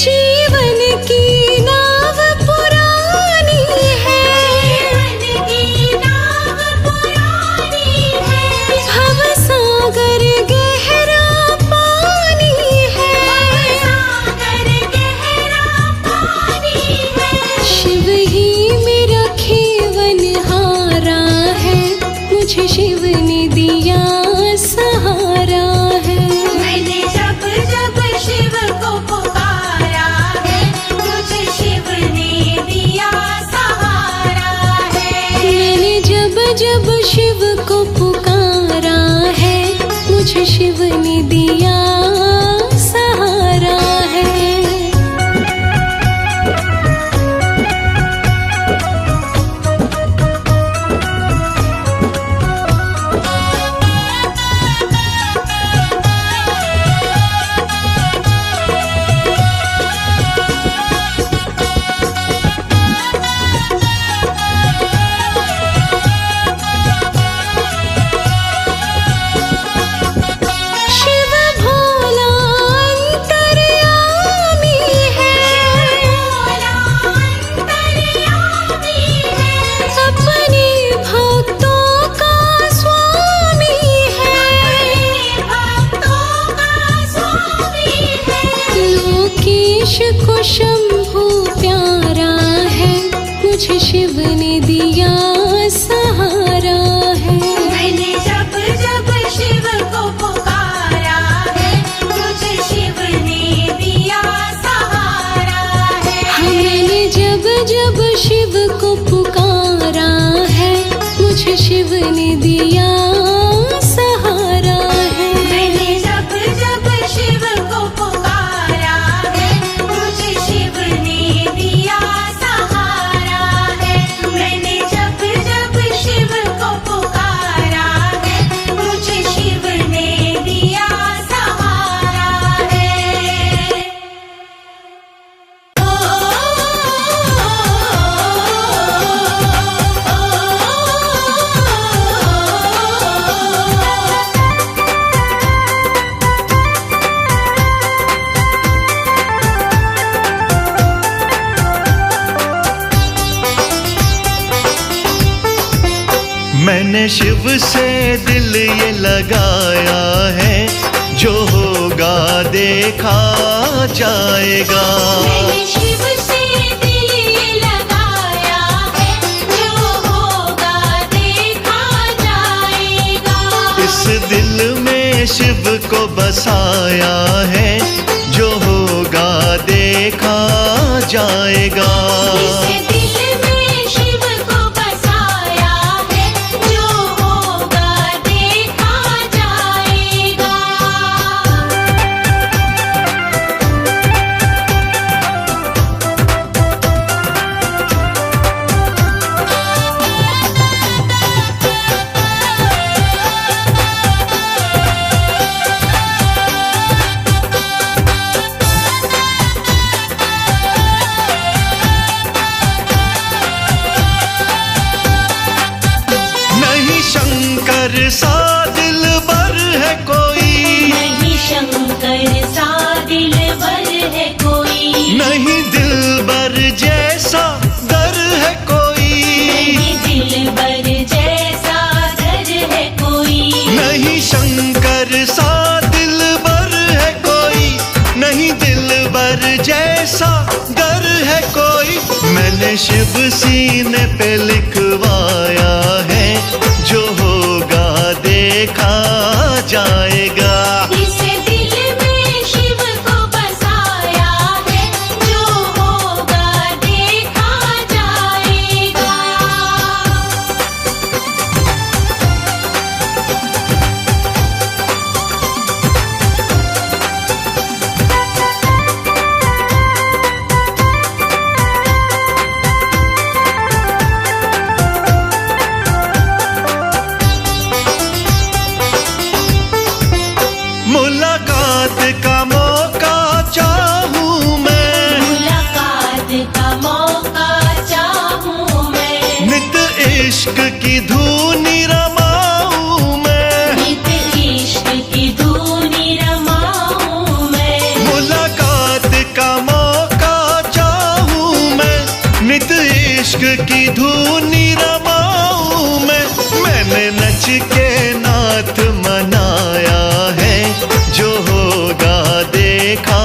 जीवन की नाव पुरानी है, जीवन की नाव पुरानी है, भव सागर गहरा पानी है। सागर गहरा पानी है। शिव ही मेरा खेवनहारा है, मुझे शिव ने दिया सहारा है। मैंने जब जब शिव को पुकारा है, मुझे शिव ने दिया सहारा है। मैंने जब जब शिव को पुकारा है, मुझे शिव ने दिया सहारा है। शिव भोला अंतर्यामी है, भोला अंतर्यामी है, अपने भक्तों का स्वामी है। भक्तों का स्वामी है। लोकेश को शंभु प्यारा है, मुझे शिव ने दिया सहारा है। मैंने जब जब शिव को पुकारा है, मुझे शिव ने दिया सहारा है। मैंने जब जब शिव को पुकारा है, मुझे शिव ने दिया सहारा है। मैंने जब जब शिव को पुकारा है, मुझे शिव ने दिया सहारा है। मैंने जब जब शिव को पुकारा है, मुझे शिव ने दिया सहारा है। ओ शिव से दिल ये लगाया है, जो होगा देखा जाएगा। मैंने शिव से दिल ये लगाया है, जो होगा देखा जाएगा। इस दिल में शिव को बसाया है, जो होगा देखा जाएगा। इस दिल में शिव को बसाया है, जो होगा देखा जाएगा। नहीं शंकर सा दिलबर है कोई, नहीं शंकर सा दिलबर है कोई, नहीं दिलबर जैसा दर है कोई, नहीं दिलबर जैसा दर है कोई। नहीं शंकर सा दिलबर है कोई, नहीं दिलबर जैसा दर है कोई। मैंने शिव सीने पे लिखवाया है, जो होगा देखा जाएगा। इस दिल में शिव को बसाया है, जो होगा देखा जाएगा। मुलाकात का मौका चाहूं मैं, मुलाकात का मौका चाहूं मैं, नित इश्क की धूनी रमाऊं मैं, नित इश्क की धूनी रमाऊं मैं। मुलाकात का मौका चाहूं मैं, नित इश्क की धूनी रमाऊं मैं। मैंने नच के नाथ मनाया है, जो होगा देखा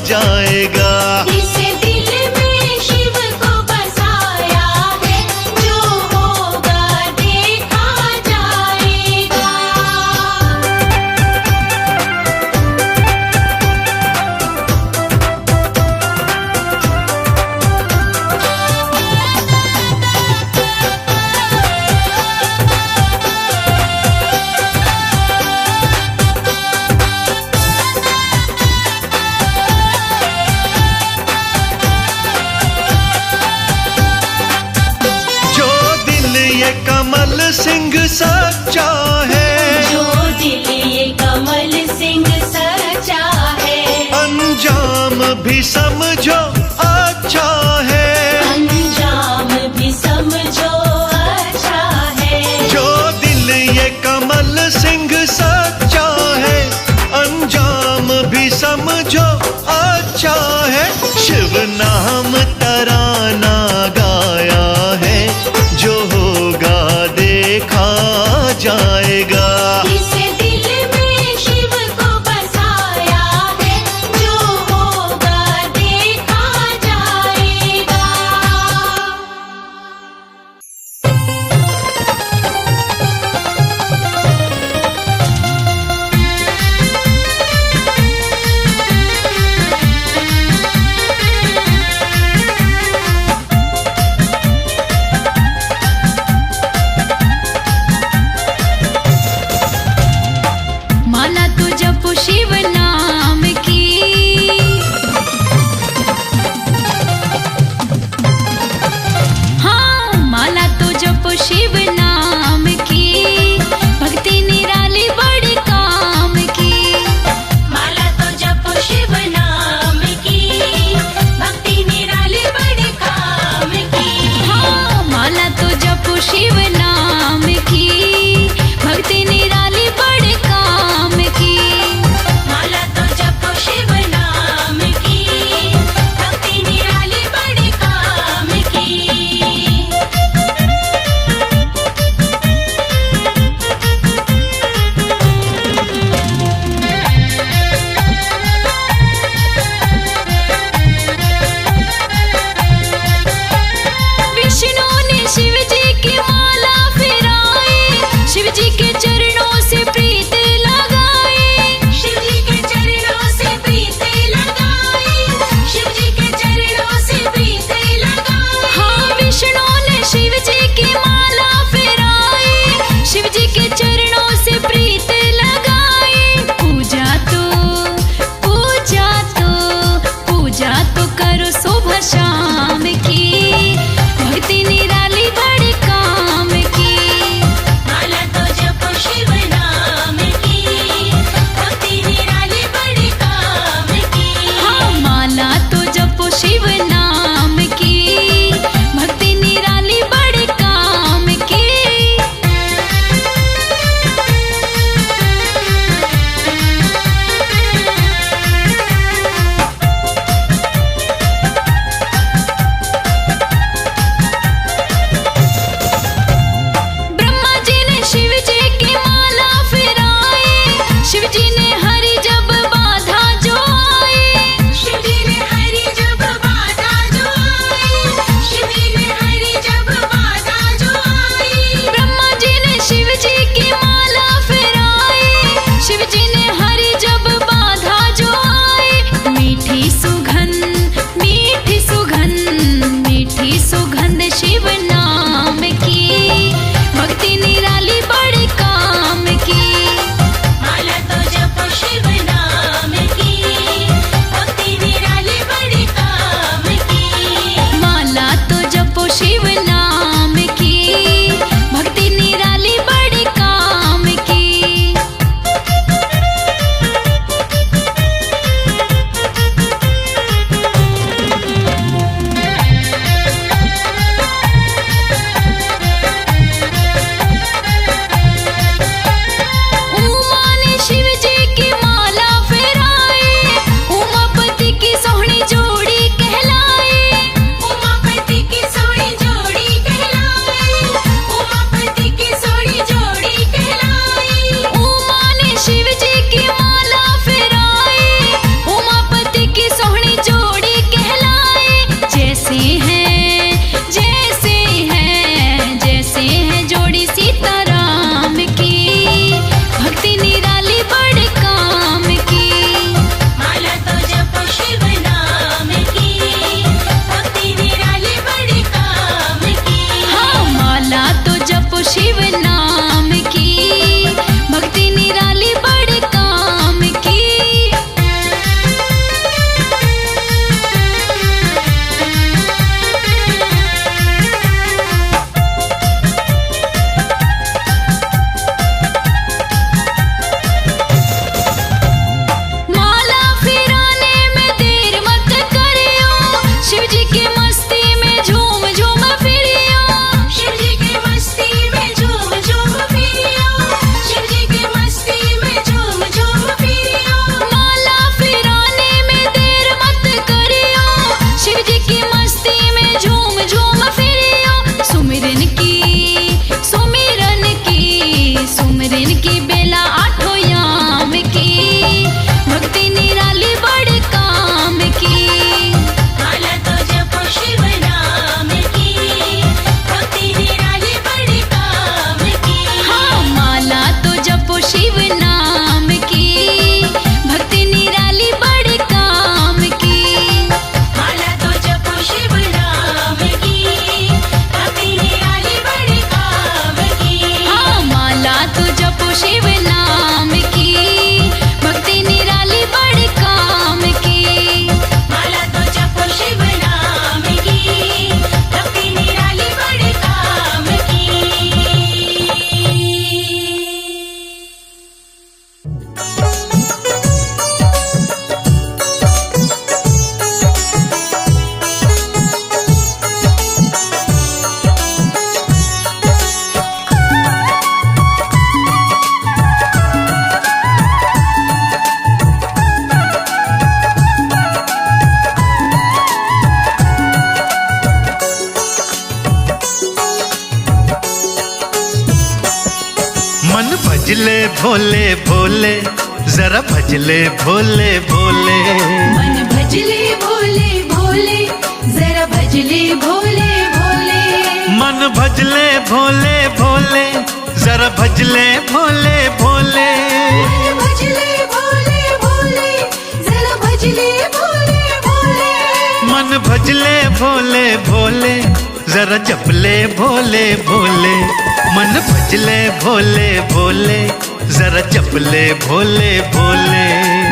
जाएगा। इस दिल में शिव को बसाया है, जो होगा देखा जाएगा। मन भजले भोले भोले, जरा भजले भोले भोले। मन भजले भोले भोले, जरा भजले भोले भोले। मन भजले भोले भोले, जरा भजले भोले भोले। मन भजले भोले भोले, जरा भजले भोले भोले। मन भजले भोले भोले, जरा जपले भोले भोले। मन भजले भोले भोले, जरा जपले भोले भोले।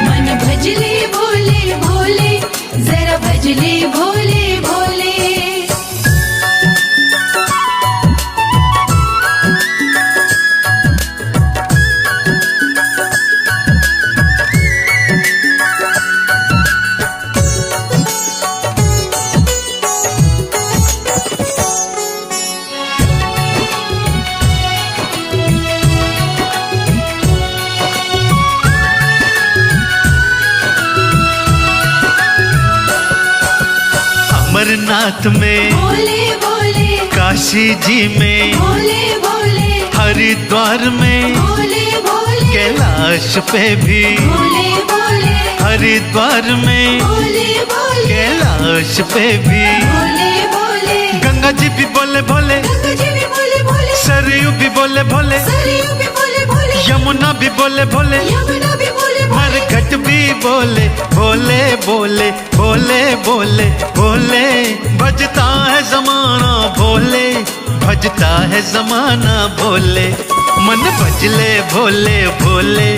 मन भजले भोले भोले, जरा भजले भोले भोले। अमरनाथ में, भोले भोले, काशी जी में, भोले भोले, हरिद्वार में, भोले भोले, कैलाश पे भी, भोले भोले, हरिद्वार में, भोले भोले, कैलाश पे भी। भोले भोले, गंगा जी भी बोले भोले, गंगा जी भी बोले भोले, सरयू भी बोले भोले, सरयू भी बोले भोले, यमुना भी बोले भोले, यमुना भी बोले भोले। मरघट भी बोले भोले भोले भोले भोले भोले। भजता है जमाना भोले, भजता है जमाना भोले। मन भजले भोले भोले,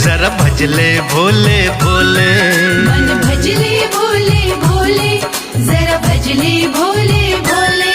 जरा भजले भोले भोले। मन भजले भोले भोले, जरा भजले भोले भोले।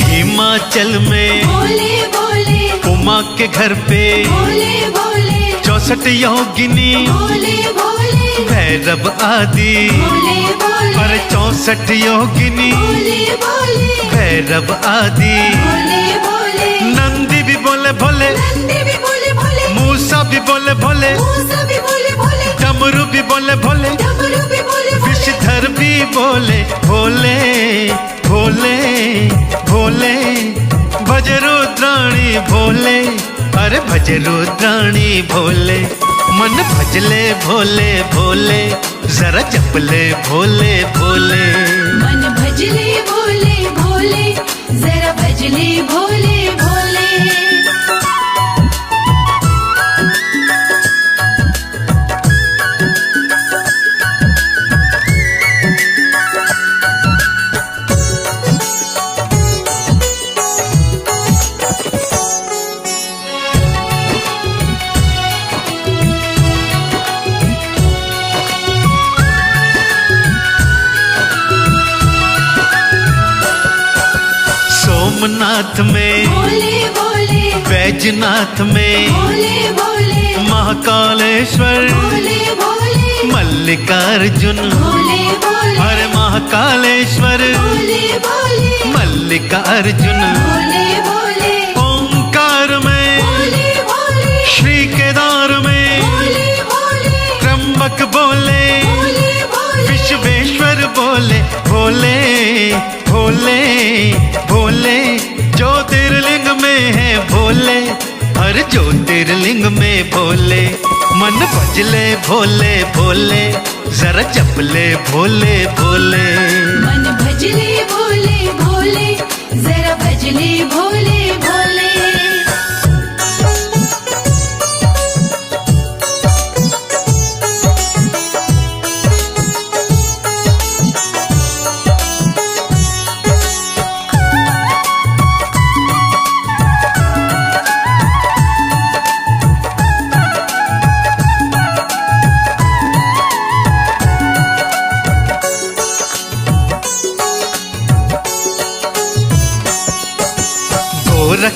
हिमाचल में, भोले भोले, उमा के घर पे, भोले भोले, 64 योगिनी, भोले भोले, भैरव आदि। भोले भोले, अरे 64 योगिनी, भोले भोले, भैरव आदि। भोले भोले, नंदी भी बोले भोले, नंदी भी बोले भोले, मूसा भी बोले भोले, मूसा भी बोले भोले, डमरू भी बोले भोले, डमरू भी बोले भोले। विषधर भी बोले भोले भोले भोले। भज रुद्राणी भोले, अरे भज रुद्राणी भोले। मन भजले भोले भोले, जरा जपले भोले भोले। मन भजले भोले भोले, जरा भजले भोले भोले। सोमनाथ में, भोले भोले, बैजनाथ में, भोले भोले, महाकालेश्वर, भोले भोले, मल्लिकार्जुन। भोले भोले, हरे महाकालेश्वर, भोले भोले, मल्लिकार्जुन। भोले भोले, ओंकार में, भोले भोले, श्री केदार में, भोले भोले, त्र्यंबक बोले, भोले भोले, विश्वेश्वर बोले भोले भोले भोले। ज्योतिर्लिंग में है भोले, हर ज्योतिर्लिंग में भोले। मन भजले भोले भोले, जरा जपले भोले भोले। मन भजले भोले भोले, जरा भजले भोले भोले।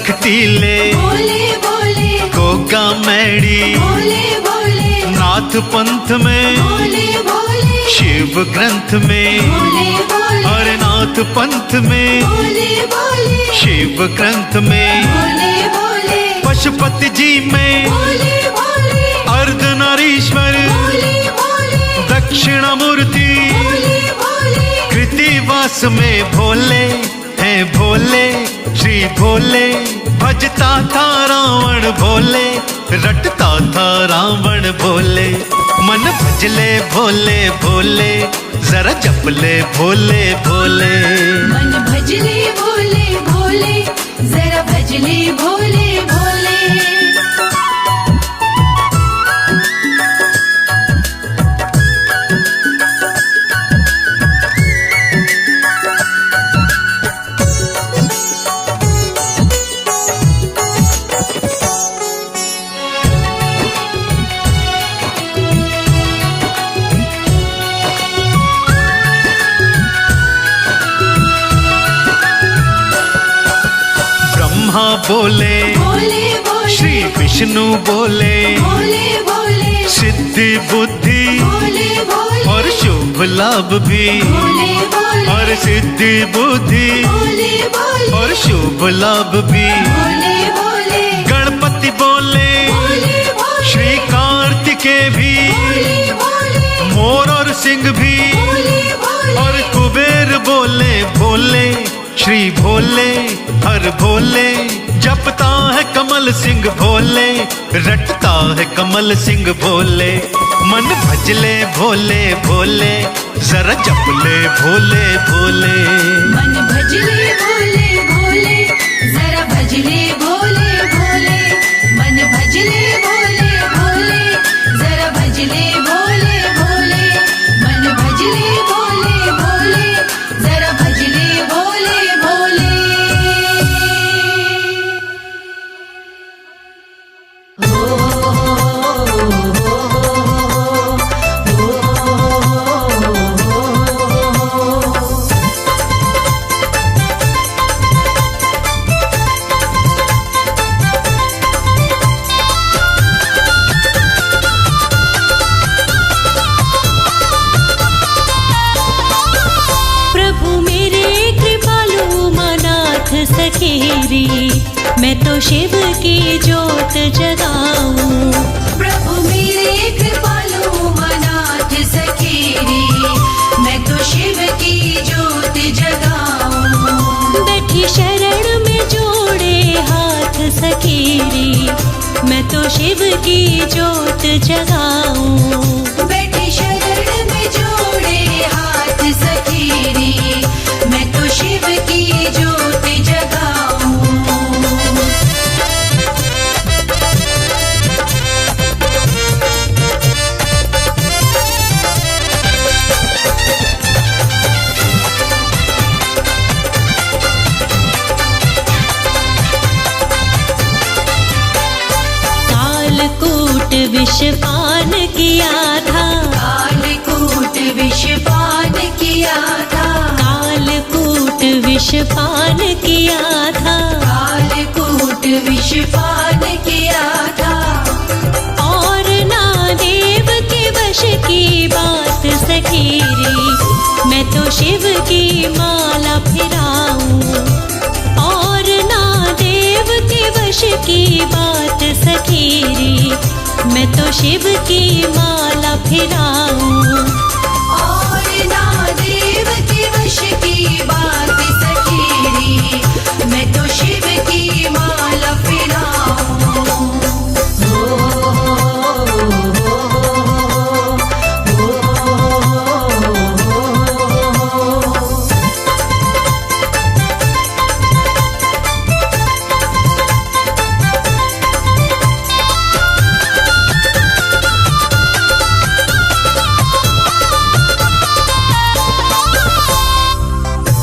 सकतीले भोले भोले गोगा मैड़ी भोले भोले नाथ पंथ में भोले भोले शिव ग्रंथ में भोले भोले और नाथ पंथ में भोले भोले शिव ग्रंथ में भोले भोले पशुपति जी में भोले भोले अर्धनारीश्वर भोले भोले दक्षिणामूर्ति भोले भोले कृतिवास में भोले हैं भोले श्री भोले भजता था रावण भोले रटता था रावण भोले मन भजले भोले भोले जरा जपले भोले भोले मन भजले भोले भोले जरा भजले भोले भोले ब्रह्मा बोले भोले भोले श्री विष्णु बोले भोले भोले सिद्धि बुद्धि भोले भोले और शुभ लाभ भी भोले भोले और सिद्धि बुद्धि भोले भोले और शुभ लाभ भी भोले भोले गणपति बोले भोले भोले श्री कार्तिकेय भी भोले भोले मोर और सिंह भी भोले भोले और कुबेर बोले भोले श्री भोले हर भोले जपता है कमल सिंह भोले रटता है कमल सिंह भोले मन भजले भोले भोले जरा जपले भोले भोले मन भजले भोले भोले जरा भजले भोले भोले मन भजले भोले भोले जरा भजले भोले भोले मन भजले भोले भोले जरा भजले भोले भोले प्रभु मेरे कृपालु मनाथ सखेरी मैं तो शिव की जोत जगाऊं प्रभु मेरे कृपालु मनाथ सखेरी मैं तो शिव की ज्योत जगाऊं बैठी शरण में जोड़े हाथ सखेरी मैं तो शिव की जोत जगाऊं बैठी शरण में जोड़े हाथ सखेरी मैं तो शिव की ज्योत जगाऊं कालकूट विष पान किया था कालकूट विष पान किया था कालकूट विष पान किया था कालकूट विष पान किया था और ना देव के वश की बात सखेरी मैं तो शिव की माला फिराऊं और ना देव के वश की बात सखेरी मैं तो शिव की माला फिराऊं और ना देव के वश की बात सखेरी मैं तो शिव की माला फिराऊं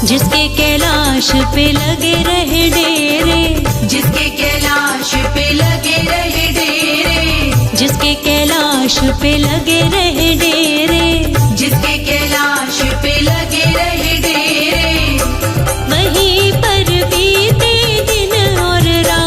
जिसके कैलाश पे लगे रहे डेरे जिसके कैलाश पे लगे रहे डेरे जिसके कैलाश पे लगे रहे डेरे जिसके कैलाश पे लगे रहे डेरे वहीं पर बीते दिन और रात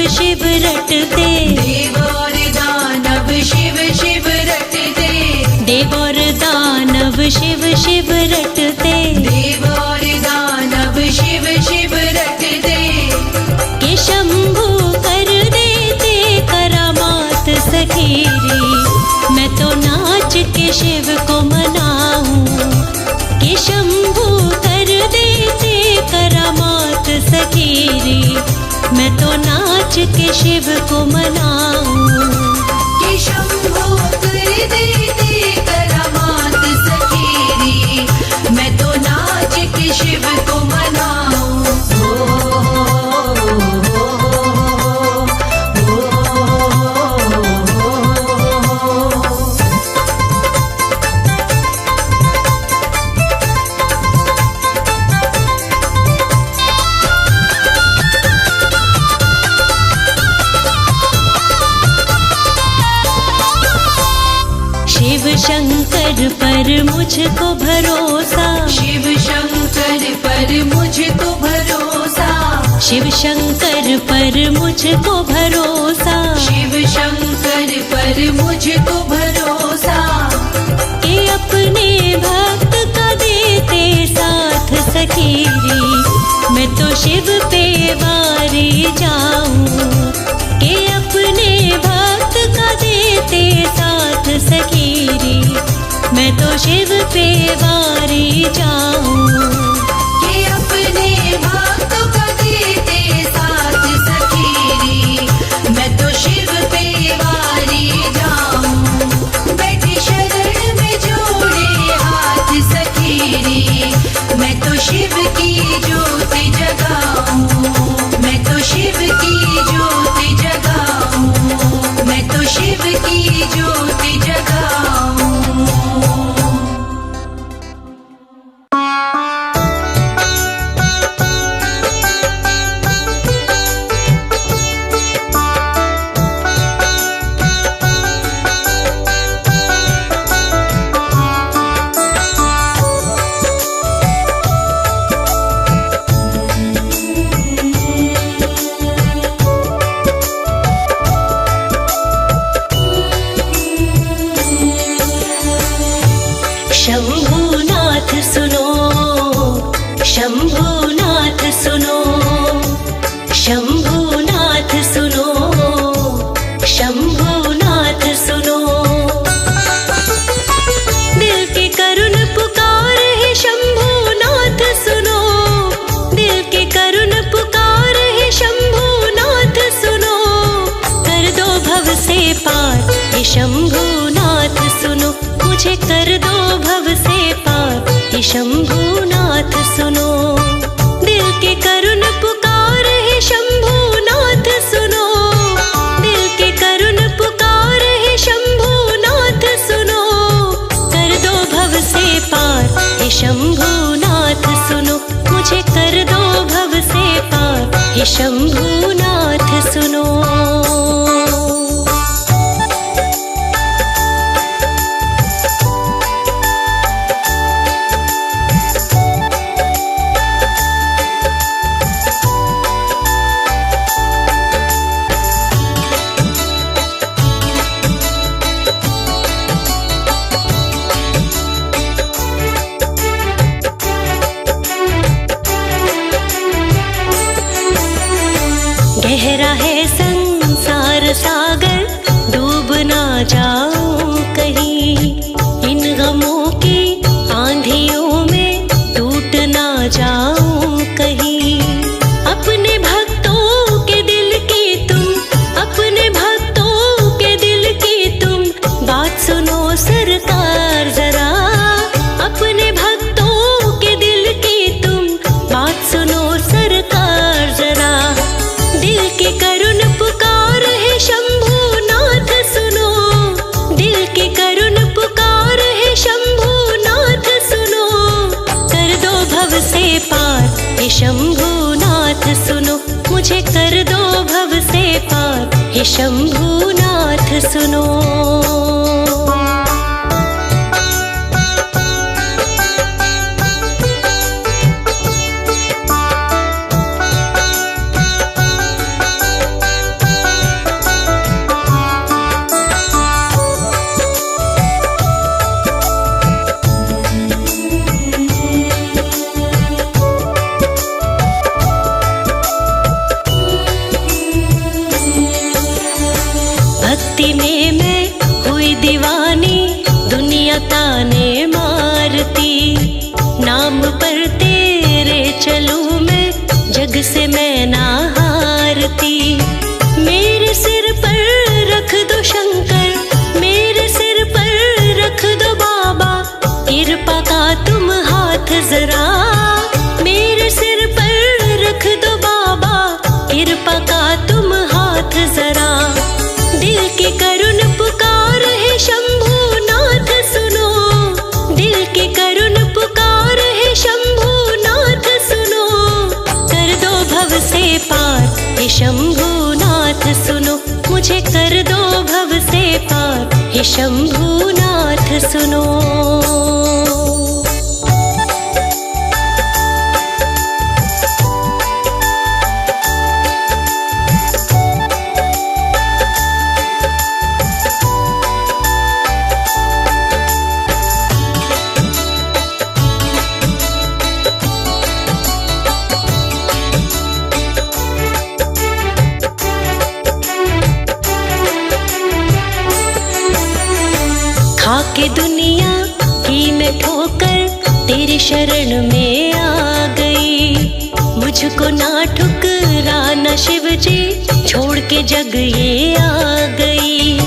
शिव रटते, देव और दानव शिव शिव रटते, देव और दानव शिव शिव रटते, देव और दानव शिव शिव रटते, के शंभू कर देते करामात सखीरी। मैं तो नाच के शिव को मनाऊं, के शंभू कर देते करामात सखीरी। मैं तो नाच के शिव को मनाऊं, कि शंभो कर देते करामात सखीरी। मैं तो नाच के शिव को मनाऊं। शिव शंकर पर मुझको भरोसा, शिव शंकर पर मुझको भरोसा, शिव शंकर पर मुझको भरोसा, शिव शंकर पर मुझको भरोसा, के अपने भक्त का देते साथ सखीरी। मैं तो शिव पे वारी जाऊं, के अपने भक्त का देते साथ सखीरी। मैं तो शिव पे वारी जाऊं, कि अपने भक्तों का देते साथ सखीरी। मैं तो शिव पे वारी जाऊं, बैठी शरण में जोड़े हाथ सखीरी। मैं तो शिव की ज्योति जगाऊं, मैं तो शिव की ज्योति जगाऊं, मैं तो शिव की ज्योति जगाऊं। शंभूनाथ सुनो, शंभूनाथ सुनो, शंभूनाथ सुनो, शंभूनाथ सुनो। दिल की करुण पुकार है शंभूनाथ सुनो, दिल की करुण पुकार है शंभूनाथ सुनो। कर दो भव से पार हे शंभूनाथ सुनो, मुझे कर दो भव से पार हे शंभूनाथ सुनो। दिल के करुण पुकार है शंभूनाथ सुनो, दिल के करुण पुकार है शंभूनाथ सुनो। कर दो भव से पार हे शंभूनाथ सुनो, मुझे कर दो भव से पार हे शंभूनाथ सुनो। गहरा है संसार सागर, डूब ना जाऊं कहीं। इन गमों की आंधियों में टूट ना जाऊं कहीं। अपने भक्तों के दिल की तुम, अपने भक्तों के दिल की तुम बात सुनो सरकार जरा। अपने भक्तों के दिल की तुम बात सुनो सरकार जरा। दिल की करुण पुकार है शंभूनाथ सुनो, दिल की करुण पुकार है शंभूनाथ सुनो। कर दो भव से पार हे शंभूनाथ सुनो, मुझे कर दो भव से पार हे शंभूनाथ सुनो। तुम हाथ जरा मेरे सिर पर रख दो बाबा, कृपा का तुम हाथ जरा। दिल की करुण पुकार है शंभुनाथ सुनो, दिल की करुण पुकार है शंभुनाथ सुनो। कर दो भव से पार हे शंभुनाथ सुनो, मुझे कर दो भव से पार हे शंभुनाथ सुनो। खाके दुनिया की मैं ठोकर तेरी शरण में आ गई। मुझको ना ठुकराना शिव जी, छोड़ के जग ये आ गई।